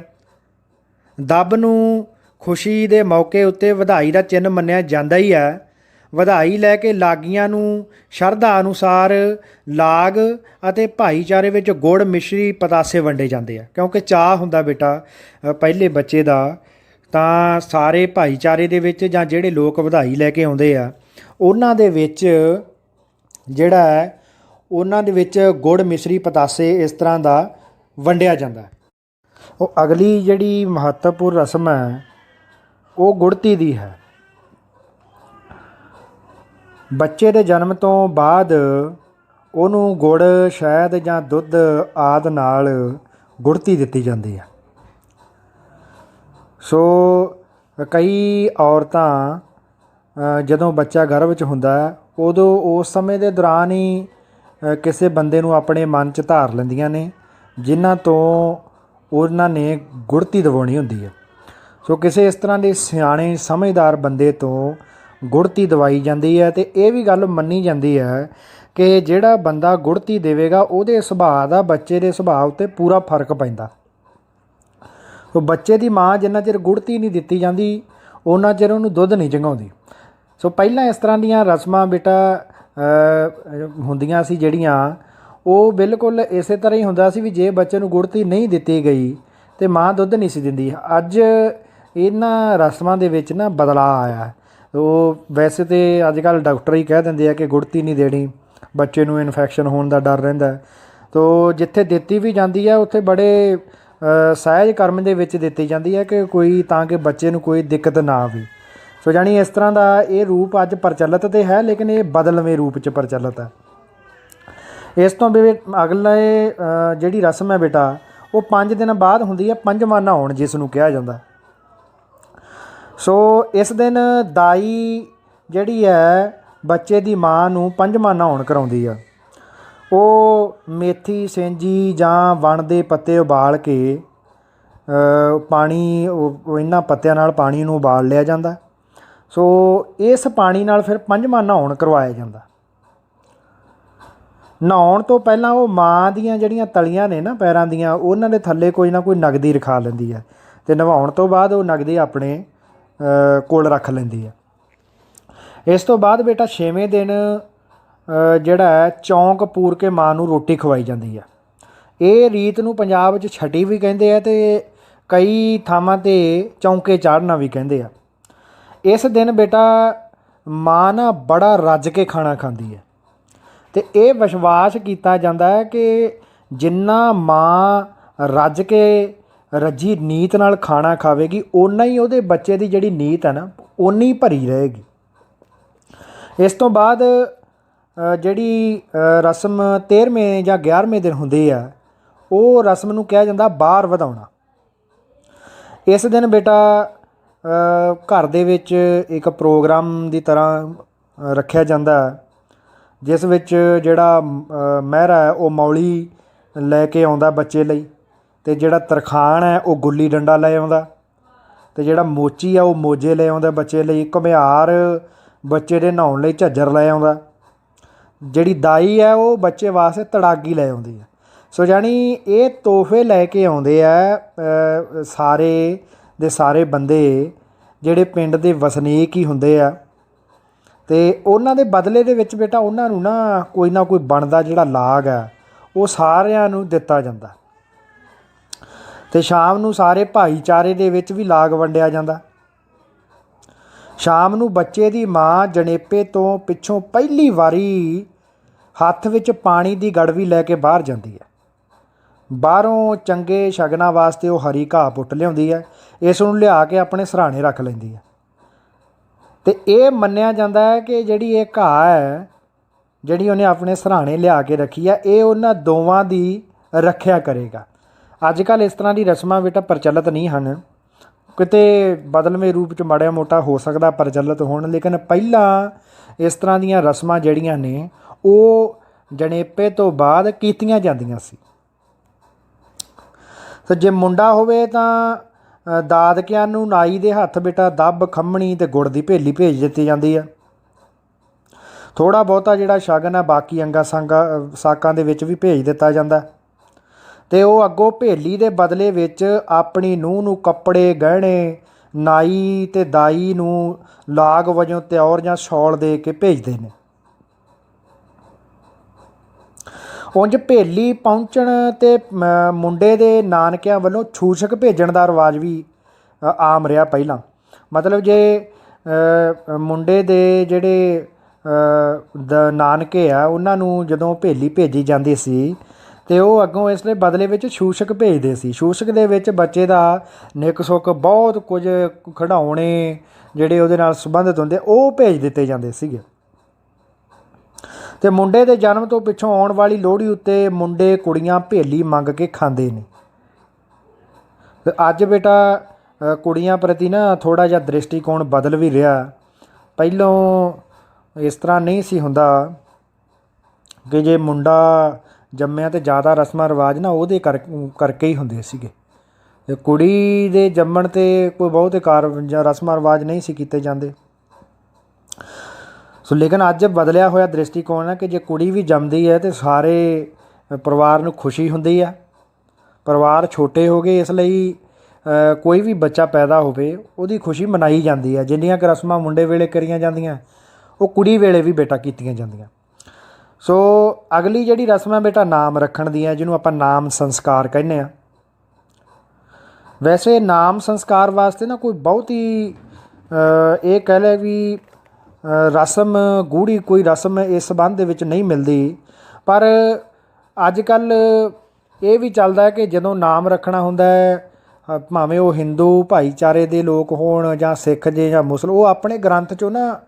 ਦੱਬ ਨੂੰ ਖੁਸ਼ੀ ਦੇ ਮੌਕੇ ਉੱਤੇ ਵਧਾਈ ਦਾ ਚਿੰਨ੍ਹ ਮੰਨਿਆ ਜਾਂਦਾ ਹੀ ਹੈ। ਵਧਾਈ ਲੈ ਕੇ ਲਾਗੀਆਂ ਨੂੰ ਸ਼ਰਧਾ ਅਨੁਸਾਰ ਲਾਗ ਅਤੇ ਭਾਈਚਾਰੇ ਵਿੱਚ ਗੁੜ ਮਿਸ਼ਰੀ ਪਤਾਸੇ ਵੰਡੇ ਜਾਂਦੇ ਆ, ਕਿਉਂਕਿ ਚਾਅ ਹੁੰਦਾ ਬੇਟਾ ਪਹਿਲੇ ਬੱਚੇ ਦਾ। ਤਾਂ ਸਾਰੇ ਭਾਈਚਾਰੇ ਦੇ ਵਿੱਚ ਜਾਂ ਜਿਹੜੇ ਲੋਕ ਵਧਾਈ ਲੈ ਕੇ ਆਉਂਦੇ ਆ ਉਹਨਾਂ ਦੇ ਵਿੱਚ ਜਿਹੜਾ ਹੈ ਉਹਨਾਂ ਦੇ ਵਿੱਚ ਗੁੜ ਮਿਸ਼ਰੀ ਪਤਾਸੇ ਇਸ ਤਰ੍ਹਾਂ ਦਾ ਵੰਡਿਆ ਜਾਂਦਾ। ਉਹ ਅਗਲੀ ਜਿਹੜੀ ਮਹੱਤਵਪੂਰਨ ਰਸਮ ਹੈ ਉਹ ਗੁੜਤੀ ਦੀ ਹੈ। ਬੱਚੇ ਦੇ ਜਨਮ ਤੋਂ ਬਾਅਦ ਉਹਨੂੰ ਗੁੜ, ਸ਼ਹਿਦ ਜਾਂ ਦੁੱਧ ਆਦਿ ਨਾਲ ਗੁੜਤੀ ਦਿੱਤੀ ਜਾਂਦੀ ਹੈ। ਸੋ ਕਈ ਔਰਤਾਂ ਜਦੋਂ ਬੱਚਾ ਗਰਭ ਵਿੱਚ ਹੁੰਦਾ ਉਦੋਂ ਉਸ ਸਮੇਂ ਦੇ ਦੌਰਾਨ ਹੀ ਕਿਸੇ ਬੰਦੇ ਨੂੰ ਆਪਣੇ ਮਨ 'ਚ ਧਾਰ ਲੈਂਦੀਆਂ ਨੇ ਜਿਨ੍ਹਾਂ ਤੋਂ ਉਹਨਾਂ ਨੇ ਗੁੜਤੀ ਦਿਵਾਉਣੀ ਹੁੰਦੀ ਹੈ। ਸੋ ਕਿਸੇ ਇਸ ਤਰ੍ਹਾਂ ਦੇ ਸਿਆਣੇ ਸਮਝਦਾਰ ਬੰਦੇ ਤੋਂ ਗੁੜਤੀ ਦਵਾਈ ਜਾਂਦੀ ਹੈ ਅਤੇ ਇਹ ਵੀ ਗੱਲ ਮੰਨੀ ਜਾਂਦੀ ਹੈ ਕਿ ਜਿਹੜਾ ਬੰਦਾ ਗੁੜਤੀ ਦੇਵੇਗਾ ਉਹਦੇ ਸੁਭਾਅ ਦਾ ਬੱਚੇ ਦੇ ਸੁਭਾਅ ਉੱਤੇ ਪੂਰਾ ਫਰਕ ਪੈਂਦਾ। ਸੋ ਬੱਚੇ ਦੀ ਮਾਂ ਜਿੰਨਾ ਚਿਰ ਗੁੜਤੀ ਨਹੀਂ ਦਿੱਤੀ ਜਾਂਦੀ ਉਹਨਾਂ ਚਿਰ ਉਹਨੂੰ ਦੁੱਧ ਨਹੀਂ ਚੰਘਾਉਂਦੀ। ਸੋ ਪਹਿਲਾਂ ਇਸ ਤਰ੍ਹਾਂ ਦੀਆਂ ਰਸਮਾਂ ਬੇਟਾ ਹੁੰਦੀਆਂ ਸੀ ਜਿਹੜੀਆਂ, ਉਹ ਬਿਲਕੁਲ ਇਸੇ ਤਰ੍ਹਾਂ ਹੀ ਹੁੰਦਾ ਸੀ ਵੀ ਜੇ ਬੱਚੇ ਨੂੰ ਗੁੜਤੀ ਨਹੀਂ ਦਿੱਤੀ ਗਈ ਤਾਂ ਮਾਂ ਦੁੱਧ ਨਹੀਂ ਸੀ ਦਿੰਦੀ। ਅੱਜ ਇਹਨਾਂ ਰਸਮਾਂ ਦੇ ਵਿੱਚ ਨਾ ਬਦਲਾਅ ਆਇਆ। ਉਹ ਵੈਸੇ ਤਾਂ ਅੱਜ ਕੱਲ੍ਹ ਡਾਕਟਰ ਹੀ ਕਹਿ ਦਿੰਦੇ ਆ ਕਿ ਗੁੜਤੀ ਨਹੀਂ ਦੇਣੀ, ਬੱਚੇ ਨੂੰ ਇਨਫੈਕਸ਼ਨ ਹੋਣ ਦਾ ਡਰ ਰਹਿੰਦਾ। ਤੋ ਜਿੱਥੇ ਦਿੱਤੀ ਵੀ ਜਾਂਦੀ ਹੈ ਉੱਥੇ ਬੜੇ ਸਹਿਜ ਕਰਮ ਦੇ ਵਿੱਚ ਦਿੱਤੀ ਜਾਂਦੀ ਹੈ ਕਿ ਕੋਈ ਤਾਂ ਕਿ ਬੱਚੇ ਨੂੰ ਕੋਈ ਦਿੱਕਤ ਨਾ ਆਵੇ। ਸੋ ਜਾਣੀ ਇਸ ਤਰ੍ਹਾਂ ਦਾ ਇਹ ਰੂਪ ਅੱਜ ਪ੍ਰਚਲਿਤ ਤਾਂ ਹੈ, ਲੇਕਿਨ ਇਹ ਬਦਲਵੇਂ ਰੂਪ 'ਚ ਪ੍ਰਚਲਿਤ ਹੈ। ਇਸ ਤੋਂ ਵੀ ਅਗਲੇ ਜਿਹੜੀ ਰਸਮ ਹੈ ਬੇਟਾ ਉਹ 5 ਦਿਨ ਬਾਅਦ ਹੁੰਦੀ ਹੈ, ਪੰਜਵਾਂ ਨਹਾਉਣ ਜਿਸ ਨੂੰ ਕਿਹਾ ਜਾਂਦਾ। ਸੋ ਇਸ ਦਿਨ ਦਾਈ ਜਿਹੜੀ ਹੈ ਬੱਚੇ ਦੀ ਮਾਂ ਨੂੰ ਪੰਜਵਾਂ ਨਹਾਉਣ ਕਰਾਉਂਦੀ ਆ। ਉਹ ਮੇਥੀ, ਸਿੰਜੀ ਜਾਂ ਵਣ ਦੇ ਪੱਤੇ ਉਬਾਲ ਕੇ ਪਾਣੀ ਇਹਨਾਂ ਪੱਤਿਆਂ ਨਾਲ ਪਾਣੀ ਨੂੰ ਉਬਾਲ ਲਿਆ ਜਾਂਦਾ। ਸੋ ਇਸ ਪਾਣੀ ਨਾਲ ਫਿਰ ਪੰਜਵਾਂ ਨਹਾਉਣ ਕਰਵਾਇਆ ਜਾਂਦਾ। ਨਹਾਉਣ ਤੋਂ ਪਹਿਲਾਂ ਉਹ ਮਾਂ ਦੀਆਂ ਜਿਹੜੀਆਂ ਤਲੀਆਂ ਨੇ ਨਾ ਪੈਰਾਂ ਦੀਆਂ, ਉਹਨਾਂ ਦੇ ਥੱਲੇ ਕੋਈ ਨਾ ਕੋਈ ਨਗਦੀ ਰਖਾ ਲੈਂਦੀ ਹੈ ਅਤੇ ਨਹਾਉਣ ਤੋਂ ਬਾਅਦ ਉਹ ਨਗਦੀ ਆਪਣੇ ਕੋਲ ਰੱਖ ਲੈਂਦੀ ਹੈ। ਇਸ ਤੋਂ ਬਾਅਦ ਬੇਟਾ 6ਵੇਂ ਦਿਨ ਜਿਹੜਾ ਹੈ ਚੌਂਕ ਪੂਰ ਕੇ ਮਾਂ ਨੂੰ ਰੋਟੀ ਖਵਾਈ ਜਾਂਦੀ ਹੈ। ਇਹ ਰੀਤ ਨੂੰ ਪੰਜਾਬ ਵਿੱਚ ਛਟੀ ਵੀ ਕਹਿੰਦੇ ਆ ਅਤੇ ਕਈ ਥਾਵਾਂ 'ਤੇ ਚੌਂਕੇ ਚਾੜ੍ਹਨਾ ਵੀ ਕਹਿੰਦੇ ਆ। ਇਸ ਦਿਨ ਬੇਟਾ ਮਾਂ ਨਾ ਬੜਾ ਰੱਜ ਕੇ ਖਾਣਾ ਖਾਂਦੀ ਹੈ ਅਤੇ ਇਹ ਵਿਸ਼ਵਾਸ ਕੀਤਾ ਜਾਂਦਾ ਹੈ ਕਿ ਜਿੰਨਾ ਮਾਂ ਰੱਜ ਕੇ ਰੱਜੀ ਨੀਤ ਨਾਲ ਖਾਣਾ ਖਾਵੇਗੀ ਓਨਾ ਹੀ ਉਹਦੇ ਬੱਚੇ ਦੀ ਜਿਹੜੀ ਨੀਤ ਹੈ ਨਾ ਓਨੀ ਭਰੀ ਰਹੇਗੀ। ਇਸ ਤੋਂ ਬਾਅਦ ਜਿਹੜੀ ਰਸਮ 13ਵੇਂ ਜਾਂ 11ਵੇਂ ਦਿਨ ਹੁੰਦੀ ਆ ਉਹ ਰਸਮ ਨੂੰ ਕਿਹਾ ਜਾਂਦਾ ਬਾਹਰ ਵਧਾਉਣਾ। ਇਸ ਦਿਨ ਬੇਟਾ ਘਰ ਦੇ ਵਿੱਚ ਇੱਕ ਪ੍ਰੋਗਰਾਮ ਦੀ ਤਰ੍ਹਾਂ ਰੱਖਿਆ ਜਾਂਦਾ ਜਿਸ ਵਿੱਚ ਜਿਹੜਾ ਮਹਿਰਾ ਹੈ ਉਹ ਮੌਲੀ ਲੈ ਕੇ ਆਉਂਦਾ ਬੱਚੇ ਲਈ ਤੇ ਜਿਹੜਾ ਤਰਖਾਣ ਹੈ ਉਹ ਗੁੱਲੀ ਡੰਡਾ ਲੈ ਆਉਂਦਾ, ਤੇ ਜਿਹੜਾ ਮੋਚੀ ਆ ਉਹ ਮੋਜੇ ਲੈ ਆਉਂਦਾ ਬੱਚੇ ਲਈ, ਘੁਮਿਆਰ ਬੱਚੇ ਦੇ ਨਹਾਉਣ ਲਈ ਝੱਜਰ ਲੈ ਆਉਂਦਾ, ਜਿਹੜੀ ਦਾਈ ਹੈ ਉਹ ਬੱਚੇ ਵਾਸਤੇ ਤੜਾਗੀ ਲੈ ਆਉਂਦੀ ਹੈ। ਸੋ ਜਾਣੀ ਇਹ ਤੋਹਫੇ ਲੈ ਕੇ ਆਉਂਦੇ ਆ ਸਾਰੇ ਦੇ ਸਾਰੇ ਬੰਦੇ ਜਿਹੜੇ ਪਿੰਡ ਦੇ ਵਸਨੀਕ ਹੀ ਹੁੰਦੇ ਆ, ਅਤੇ ਉਹਨਾਂ ਦੇ ਬਦਲੇ ਦੇ ਵਿੱਚ ਬੇਟਾ ਉਹਨਾਂ ਨੂੰ ਨਾ ਕੋਈ ਬਣਦਾ ਜਿਹੜਾ ਲਾਗ ਹੈ ਉਹ ਸਾਰਿਆਂ ਨੂੰ ਦਿੱਤਾ ਜਾਂਦਾ। ਅਤੇ ਸ਼ਾਮ ਨੂੰ ਸਾਰੇ ਭਾਈਚਾਰੇ ਦੇ ਵਿੱਚ ਵੀ ਲਾਗ ਵੰਡਿਆ ਜਾਂਦਾ। ਸ਼ਾਮ ਨੂੰ ਬੱਚੇ ਦੀ ਮਾਂ ਜਣੇਪੇ ਤੋਂ ਪਿੱਛੋਂ ਪਹਿਲੀ ਵਾਰੀ ਹੱਥ ਵਿੱਚ ਪਾਣੀ ਦੀ ਗੜਵੀ ਲੈ ਕੇ ਬਾਹਰ ਜਾਂਦੀ ਹੈ। ਬਾਹਰੋਂ ਚੰਗੇ ਸ਼ਗਨਾਂ ਵਾਸਤੇ ਉਹ ਹਰੀ ਘਾਹ ਪੁੱਟ ਲਿਆਉਂਦੀ ਹੈ, ਇਸ ਨੂੰ ਲਿਆ ਕੇ ਆਪਣੇ ਸਿਰਹਾਣੇ ਰੱਖ ਲੈਂਦੀ ਹੈ। ਅਤੇ ਇਹ ਮੰਨਿਆ ਜਾਂਦਾ ਹੈ ਕਿ ਜਿਹੜੀ ਇਹ ਘਾਹ ਹੈ ਜਿਹੜੀ ਉਹਨੇ ਆਪਣੇ ਸਿਰਹਾਣੇ ਲਿਆ ਕੇ ਰੱਖੀ ਹੈ, ਇਹ ਉਹਨਾਂ ਦੋਵਾਂ ਦੀ ਰੱਖਿਆ ਕਰੇਗਾ। ਅੱਜ ਕੱਲ੍ਹ ਇਸ ਤਰ੍ਹਾਂ ਦੀ ਰਸਮਾਂ ਬੇਟਾ ਪ੍ਰਚਲਿਤ ਨਹੀਂ ਹਨ, ਕਿਤੇ ਬਦਲਵੇਂ ਰੂਪ 'ਚ ਮਾੜਾ ਮੋਟਾ ਹੋ ਸਕਦਾ ਪ੍ਰਚਲਿਤ ਹੋਣ, ਲੇਕਿਨ ਪਹਿਲਾਂ ਇਸ ਤਰ੍ਹਾਂ ਦੀਆਂ ਰਸਮਾਂ ਜਿਹੜੀਆਂ ਨੇ ਉਹ ਜਣੇਪੇ ਤੋਂ ਬਾਅਦ ਕੀਤੀਆਂ ਜਾਂਦੀਆਂ ਸੀ। ਤੇ ਜੇ ਮੁੰਡਾ ਹੋਵੇ ਤਾਂ ਦਾਦਕਿਆਂ ਨੂੰ ਨਾਈ ਦੇ ਹੱਥ ਬੇਟਾ ਦੱਬ, ਖੰਮਣੀ ਅਤੇ ਗੁੜ ਦੀ ਭੇਲੀ ਭੇਜ ਦਿੱਤੀ ਜਾਂਦੀ ਆ। ਥੋੜ੍ਹਾ ਬਹੁਤਾ ਜਿਹੜਾ ਸ਼ਗਨ ਆ ਬਾਕੀ ਅੰਗਾਂ ਸਾਕਾਂ ਦੇ ਵਿੱਚ ਵੀ ਭੇਜ ਦਿੱਤਾ ਜਾਂਦਾ, ਅਤੇ ਉਹ ਅੱਗੋਂ ਭੇਲੀ ਦੇ ਬਦਲੇ ਵਿੱਚ ਆਪਣੀ ਨੂੰਹ ਨੂੰ ਕੱਪੜੇ ਗਹਿਣੇ, ਨਾਈ ਅਤੇ ਦਾਈ ਨੂੰ ਲਾਗ ਵਜੋਂ ਤਿਉਰ ਜਾਂ ਸ਼ੌਲ ਦੇ ਕੇ ਭੇਜਦੇ ਨੇ। ਉਂਝ ਭੇਲੀ ਪਹੁੰਚਣ 'ਤੇ ਮੁੰਡੇ ਦੇ ਨਾਨਕਿਆਂ ਵੱਲੋਂ ਛੂਛਕ ਭੇਜਣ ਦਾ ਰਿਵਾਜ ਵੀ ਆਮ ਰਿਹਾ ਪਹਿਲਾਂ। ਮਤਲਬ ਜੇ ਮੁੰਡੇ ਦੇ ਜਿਹੜੇ ਨਾਨਕੇ ਆ ਉਹਨਾਂ ਨੂੰ ਜਦੋਂ ਭੇਲੀ ਭੇਜੀ ਜਾਂਦੀ ਸੀ ਅਤੇ ਉਹ ਅੱਗੋਂ ਇਸ ਦੇ ਬਦਲੇ ਵਿੱਚ ਛੂਛਕ ਭੇਜਦੇ ਸੀ। ਛੂਛਕ ਦੇ ਵਿੱਚ ਬੱਚੇ ਦਾ ਨਿੱਕ ਸੁੱਕ ਬਹੁਤ ਕੁਝ ਖਿਡੌਣੇ ਜਿਹੜੇ ਉਹਦੇ ਨਾਲ ਸੰਬੰਧਿਤ ਹੁੰਦੇ ਉਹ ਭੇਜ ਦਿੱਤੇ ਜਾਂਦੇ ਸੀਗੇ। ਅਤੇ ਮੁੰਡੇ ਦੇ ਜਨਮ ਤੋਂ ਪਿੱਛੋਂ ਆਉਣ ਵਾਲੀ ਲੋਹੜੀ ਉੱਤੇ ਮੁੰਡੇ ਕੁੜੀਆਂ ਭੇਲੀ ਮੰਗ ਕੇ ਖਾਂਦੇ ਨੇ। ਅਤੇ ਅੱਜ ਬੇਟਾ ਕੁੜੀਆਂ ਪ੍ਰਤੀ ਨਾ ਥੋੜ੍ਹਾ ਜਿਹਾ ਦ੍ਰਿਸ਼ਟੀਕੋਣ ਬਦਲ ਵੀ ਰਿਹਾ। ਪਹਿਲੋਂ ਇਸ ਤਰ੍ਹਾਂ ਨਹੀਂ ਸੀ ਹੁੰਦਾ ਕਿ ਜੇ ਮੁੰਡਾ ਜੰਮਿਆ ਅਤੇ ਜ਼ਿਆਦਾ ਰਸਮਾਂ ਰਿਵਾਜ ਨਾ ਉਹਦੇ ਕਰਕੇ ਹੀ ਹੁੰਦੇ ਸੀਗੇ, ਅਤੇ ਕੁੜੀ ਦੇ ਜੰਮਣ 'ਤੇ ਕੋਈ ਬਹੁਤੇ ਜਾਂ ਰਸਮਾਂ ਰਿਵਾਜ ਨਹੀਂ ਸੀ ਕੀਤੇ ਜਾਂਦੇ। ਸੋ ਲੇਕਿਨ ਅੱਜ ਬਦਲਿਆ ਹੋਇਆ ਦ੍ਰਿਸ਼ਟੀਕੋਣ ਹੈ ਕਿ ਜੇ ਕੁੜੀ ਵੀ ਜੰਮਦੀ ਹੈ ਤਾਂ ਸਾਰੇ ਪਰਿਵਾਰ ਨੂੰ ਖੁਸ਼ੀ ਹੁੰਦੀ ਹੈ। ਪਰਿਵਾਰ ਛੋਟੇ ਹੋ ਗਏ, ਇਸ ਲਈ ਕੋਈ ਵੀ ਬੱਚਾ ਪੈਦਾ ਹੋਵੇ ਉਹਦੀ ਖੁਸ਼ੀ ਮਨਾਈ ਜਾਂਦੀ ਹੈ। ਜਿੰਨੀਆਂ ਕੁ ਰਸਮਾਂ ਮੁੰਡੇ ਵੇਲੇ ਕਰੀਆਂ ਜਾਂਦੀਆਂ ਉਹ ਕੁੜੀ ਵੇਲੇ ਵੀ ਬੇਟਾ ਕੀਤੀਆਂ ਜਾਂਦੀਆਂ। ਸੋ ਅਗਲੀ ਜਿਹੜੀ ਰਸਮ ਹੈ ਬੇਟਾ ਨਾਮ ਰੱਖਣ ਦੀ ਹੈ, ਜਿਹਨੂੰ ਆਪਾਂ ਨਾਮ ਸੰਸਕਾਰ ਕਹਿੰਦੇ ਹਾਂ। ਵੈਸੇ ਨਾਮ ਸੰਸਕਾਰ ਵਾਸਤੇ ਨਾ ਕੋਈ ਬਹੁਤੀ ਇਹ ਕਹਿ ਲੈ ਵੀ ਰਸਮ ਗੂੜ੍ਹੀ ਕੋਈ ਰਸਮ ਇਸ ਸੰਬੰਧ ਦੇ ਵਿੱਚ ਨਹੀਂ ਮਿਲਦੀ, ਪਰ ਅੱਜ ਕੱਲ੍ਹ ਇਹ ਵੀ ਚੱਲਦਾ ਹੈ ਕਿ ਜਦੋਂ ਨਾਮ ਰੱਖਣਾ ਹੁੰਦਾ ਹੈ, ਭਾਵੇਂ ਉਹ ਹਿੰਦੂ ਭਾਈਚਾਰੇ ਦੇ ਲੋਕ ਹੋਣ ਜਾਂ ਸਿੱਖ ਜੇ ਜਾਂ ਮੁਸਲਿਮ, ਉਹ ਆਪਣੇ ਗ੍ਰੰਥ 'ਚੋਂ ਨਾ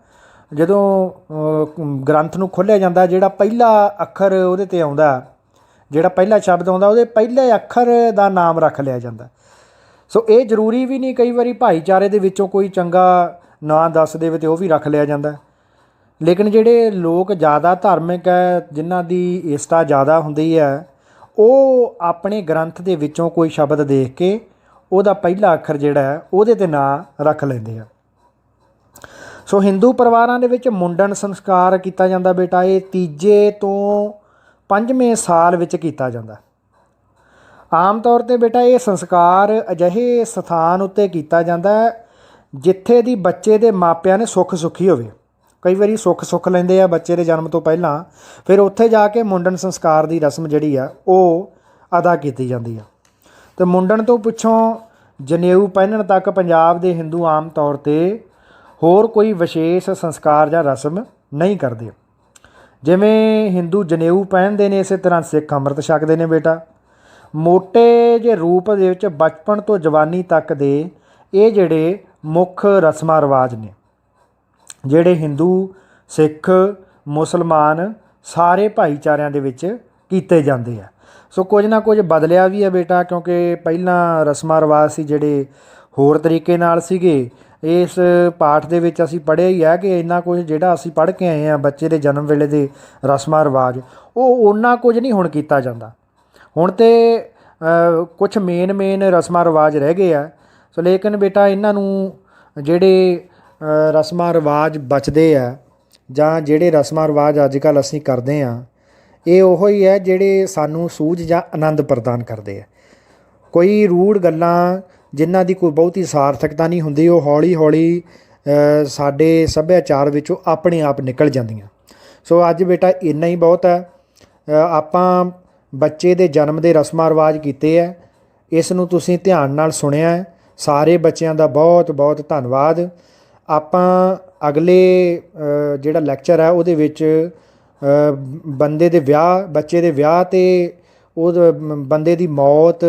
ਜਦੋਂ ਗ੍ਰੰਥ ਨੂੰ ਖੋਲ੍ਹਿਆ ਜਾਂਦਾ ਜਿਹੜਾ ਪਹਿਲਾ ਅੱਖਰ ਉਹਦੇ 'ਤੇ ਆਉਂਦਾ, ਜਿਹੜਾ ਪਹਿਲਾ ਸ਼ਬਦ ਆਉਂਦਾ ਉਹਦੇ ਪਹਿਲੇ ਅੱਖਰ ਦਾ ਨਾਮ ਰੱਖ ਲਿਆ ਜਾਂਦਾ। ਸੋ ਇਹ ਜ਼ਰੂਰੀ ਵੀ ਨਹੀਂ, ਕਈ ਵਾਰੀ ਭਾਈਚਾਰੇ ਦੇ ਵਿੱਚੋਂ ਕੋਈ ਚੰਗਾ ਨਾਂ ਦੱਸ ਦੇਵੇ ਅਤੇ ਉਹ ਵੀ ਰੱਖ ਲਿਆ ਜਾਂਦਾ। ਲੇਕਿਨ ਜਿਹੜੇ ਲੋਕ ਜ਼ਿਆਦਾ ਧਾਰਮਿਕ ਹੈ, ਜਿਨ੍ਹਾਂ ਦੀ ਏਸਤਾ ਜ਼ਿਆਦਾ ਹੁੰਦੀ ਹੈ, ਉਹ ਆਪਣੇ ਗ੍ਰੰਥ ਦੇ ਵਿੱਚੋਂ ਕੋਈ ਸ਼ਬਦ ਦੇਖ ਕੇ ਉਹਦਾ ਪਹਿਲਾ ਅੱਖਰ ਜਿਹੜਾ ਹੈ ਉਹਦੇ 'ਤੇ ਨਾਂ ਰੱਖ ਲੈਂਦੇ ਆ। ਸੋ ਹਿੰਦੂ ਪਰਿਵਾਰਾਂ ਦੇ ਵਿੱਚ ਮੁੰਡਨ ਸੰਸਕਾਰ ਕੀਤਾ ਜਾਂਦਾ ਬੇਟਾ, ਇਹ ਤੀਜੇ ਤੋਂ 5ਵੇਂ ਸਾਲ ਵਿੱਚ ਕੀਤਾ ਜਾਂਦਾ। ਆਮ ਤੌਰ 'ਤੇ ਬੇਟਾ ਇਹ ਸੰਸਕਾਰ ਅਜਿਹੇ ਸਥਾਨ ਉੱਤੇ ਕੀਤਾ ਜਾਂਦਾ ਜਿੱਥੇ ਦੀ ਬੱਚੇ ਦੇ ਮਾਪਿਆਂ ਨੇ ਸੁੱਖ ਸੁੱਖੀ ਹੋਵੇ। ਕਈ ਵਾਰੀ ਸੁੱਖ ਲੈਂਦੇ ਆ ਬੱਚੇ ਦੇ ਜਨਮ ਤੋਂ ਪਹਿਲਾਂ, ਫਿਰ ਉੱਥੇ ਜਾ ਕੇ ਮੁੰਡਨ ਸੰਸਕਾਰ ਦੀ ਰਸਮ ਜਿਹੜੀ ਆ ਉਹ ਅਦਾ ਕੀਤੀ ਜਾਂਦੀ ਆ। ਅਤੇ ਮੁੰਡਨ ਤੋਂ ਪਿੱਛੋਂ ਜਨੇਊ ਪਹਿਨਣ ਤੱਕ ਪੰਜਾਬ ਦੇ ਹਿੰਦੂ ਆਮ ਤੌਰ 'ਤੇ ਹੋਰ ਕੋਈ ਵਿਸ਼ੇਸ਼ ਸੰਸਕਾਰ ਜਾਂ ਰਸਮ ਨਹੀਂ ਕਰਦੇ। ਜਿਵੇਂ ਹਿੰਦੂ ਜਨੇਊ ਪਹਿਨਦੇ ਨੇ, ਇਸੇ ਤਰ੍ਹਾਂ ਸਿੱਖ ਅੰਮ੍ਰਿਤ ਛਕਦੇ ਨੇ ਬੇਟਾ। ਮੋਟੇ ਜਿਹੇ ਰੂਪ ਦੇ ਵਿੱਚ ਬਚਪਨ ਤੋਂ ਜਵਾਨੀ ਤੱਕ ਦੇ ਇਹ ਜਿਹੜੇ ਮੁੱਖ ਰਸਮਾਂ ਰਿਵਾਜ ਨੇ, ਜਿਹੜੇ ਹਿੰਦੂ ਸਿੱਖ ਮੁਸਲਮਾਨ ਸਾਰੇ ਭਾਈਚਾਰਿਆਂ ਦੇ ਵਿੱਚ ਕੀਤੇ ਜਾਂਦੇ ਆ। ਸੋ ਕੁਝ ਨਾ ਕੁਝ ਬਦਲਿਆ ਵੀ ਹੈ ਬੇਟਾ, ਕਿਉਂਕਿ ਪਹਿਲਾਂ ਰਸਮਾਂ ਰਿਵਾਜ ਸੀ ਜਿਹੜੇ ਹੋਰ ਤਰੀਕੇ ਨਾਲ ਸੀਗੇ। ਇਸ ਪਾਠ ਦੇ ਵਿੱਚ ਅਸੀਂ ਪੜ੍ਹਿਆ ਹੀ ਹੈ ਕਿ ਇੰਨਾ ਕੁਝ ਜਿਹੜਾ ਅਸੀਂ ਪੜ੍ਹ ਕੇ ਆਏ ਹਾਂ ਬੱਚੇ ਦੇ ਜਨਮ ਵੇਲੇ ਦੇ ਰਸਮਾਂ ਰਿਵਾਜ, ਉਹ ਓਨਾ ਕੁਝ ਨਹੀਂ ਹੁਣ ਕੀਤਾ ਜਾਂਦਾ। ਹੁਣ ਤਾਂ ਕੁਛ ਮੇਨ ਰਸਮਾਂ ਰਿਵਾਜ ਰਹਿ ਗਏ ਆ। ਸੋ ਲੇਕਿਨ ਬੇਟਾ ਇਹਨਾਂ ਨੂੰ ਜਿਹੜੇ ਰਸਮਾਂ ਰਿਵਾਜ ਬਚਦੇ ਆ ਜਾਂ ਜਿਹੜੇ ਰਸਮਾਂ ਰਿਵਾਜ ਅੱਜ ਕੱਲ੍ਹ ਅਸੀਂ ਕਰਦੇ ਹਾਂ, ਇਹ ਉਹੋ ਹੀ ਹੈ ਜਿਹੜੇ ਸਾਨੂੰ ਸੂਝ ਜਾਂ ਆਨੰਦ ਪ੍ਰਦਾਨ ਕਰਦੇ ਆ। ਕੋਈ ਰੂੜ ਗੱਲਾਂ ਜਿਨ੍ਹਾਂ ਦੀ ਕੋਈ ਬਹੁਤੀ ਸਾਰਥਕਤਾ ਨਹੀਂ ਹੁੰਦੀ, ਉਹ ਹੌਲੀ ਹੌਲੀ ਸਾਡੇ ਸੱਭਿਆਚਾਰ ਵਿੱਚੋਂ ਆਪਣੇ ਆਪ ਨਿਕਲ ਜਾਂਦੀਆਂ। ਸੋ ਅੱਜ ਬੇਟਾ ਇੰਨਾ ਹੀ ਬਹੁਤ ਹੈ। ਆਪਾਂ ਬੱਚੇ ਦੇ ਜਨਮ ਦੇ ਰਸਮਾਂ ਰਿਵਾਜ ਕੀਤੇ ਹੈ, ਇਸ ਨੂੰ ਤੁਸੀਂ ਧਿਆਨ ਨਾਲ ਸੁਣਿਆ ਹੈ। ਸਾਰੇ ਬੱਚਿਆਂ ਦਾ ਬਹੁਤ ਬਹੁਤ ਧੰਨਵਾਦ। ਆਪਾਂ ਅਗਲੇ ਜਿਹੜਾ ਲੈਕਚਰ ਹੈ ਉਹਦੇ ਵਿੱਚ ਬੰਦੇ ਦੇ ਵਿਆਹ, ਬੱਚੇ ਦੇ ਵਿਆਹ ਅਤੇ ਉਹ ਬੰਦੇ ਦੀ ਮੌਤ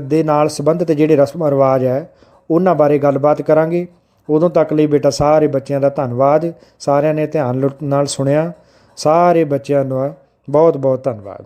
ਦੇ ਨਾਲ ਸੰਬੰਧਿਤ ਜਿਹੜੇ ਰਸਮਾਂ ਰਿਵਾਜ ਹੈ ਉਹਨਾਂ ਬਾਰੇ ਗੱਲਬਾਤ ਕਰਾਂਗੇ। ਉਦੋਂ ਤੱਕ ਲਈ ਬੇਟਾ ਸਾਰੇ ਬੱਚਿਆਂ ਦਾ ਧੰਨਵਾਦ। ਸਾਰਿਆਂ ਨੇ ਧਿਆਨ ਨਾਲ ਸੁਣਿਆ। ਸਾਰੇ ਬੱਚਿਆਂ ਦਾ ਬਹੁਤ ਬਹੁਤ ਧੰਨਵਾਦ।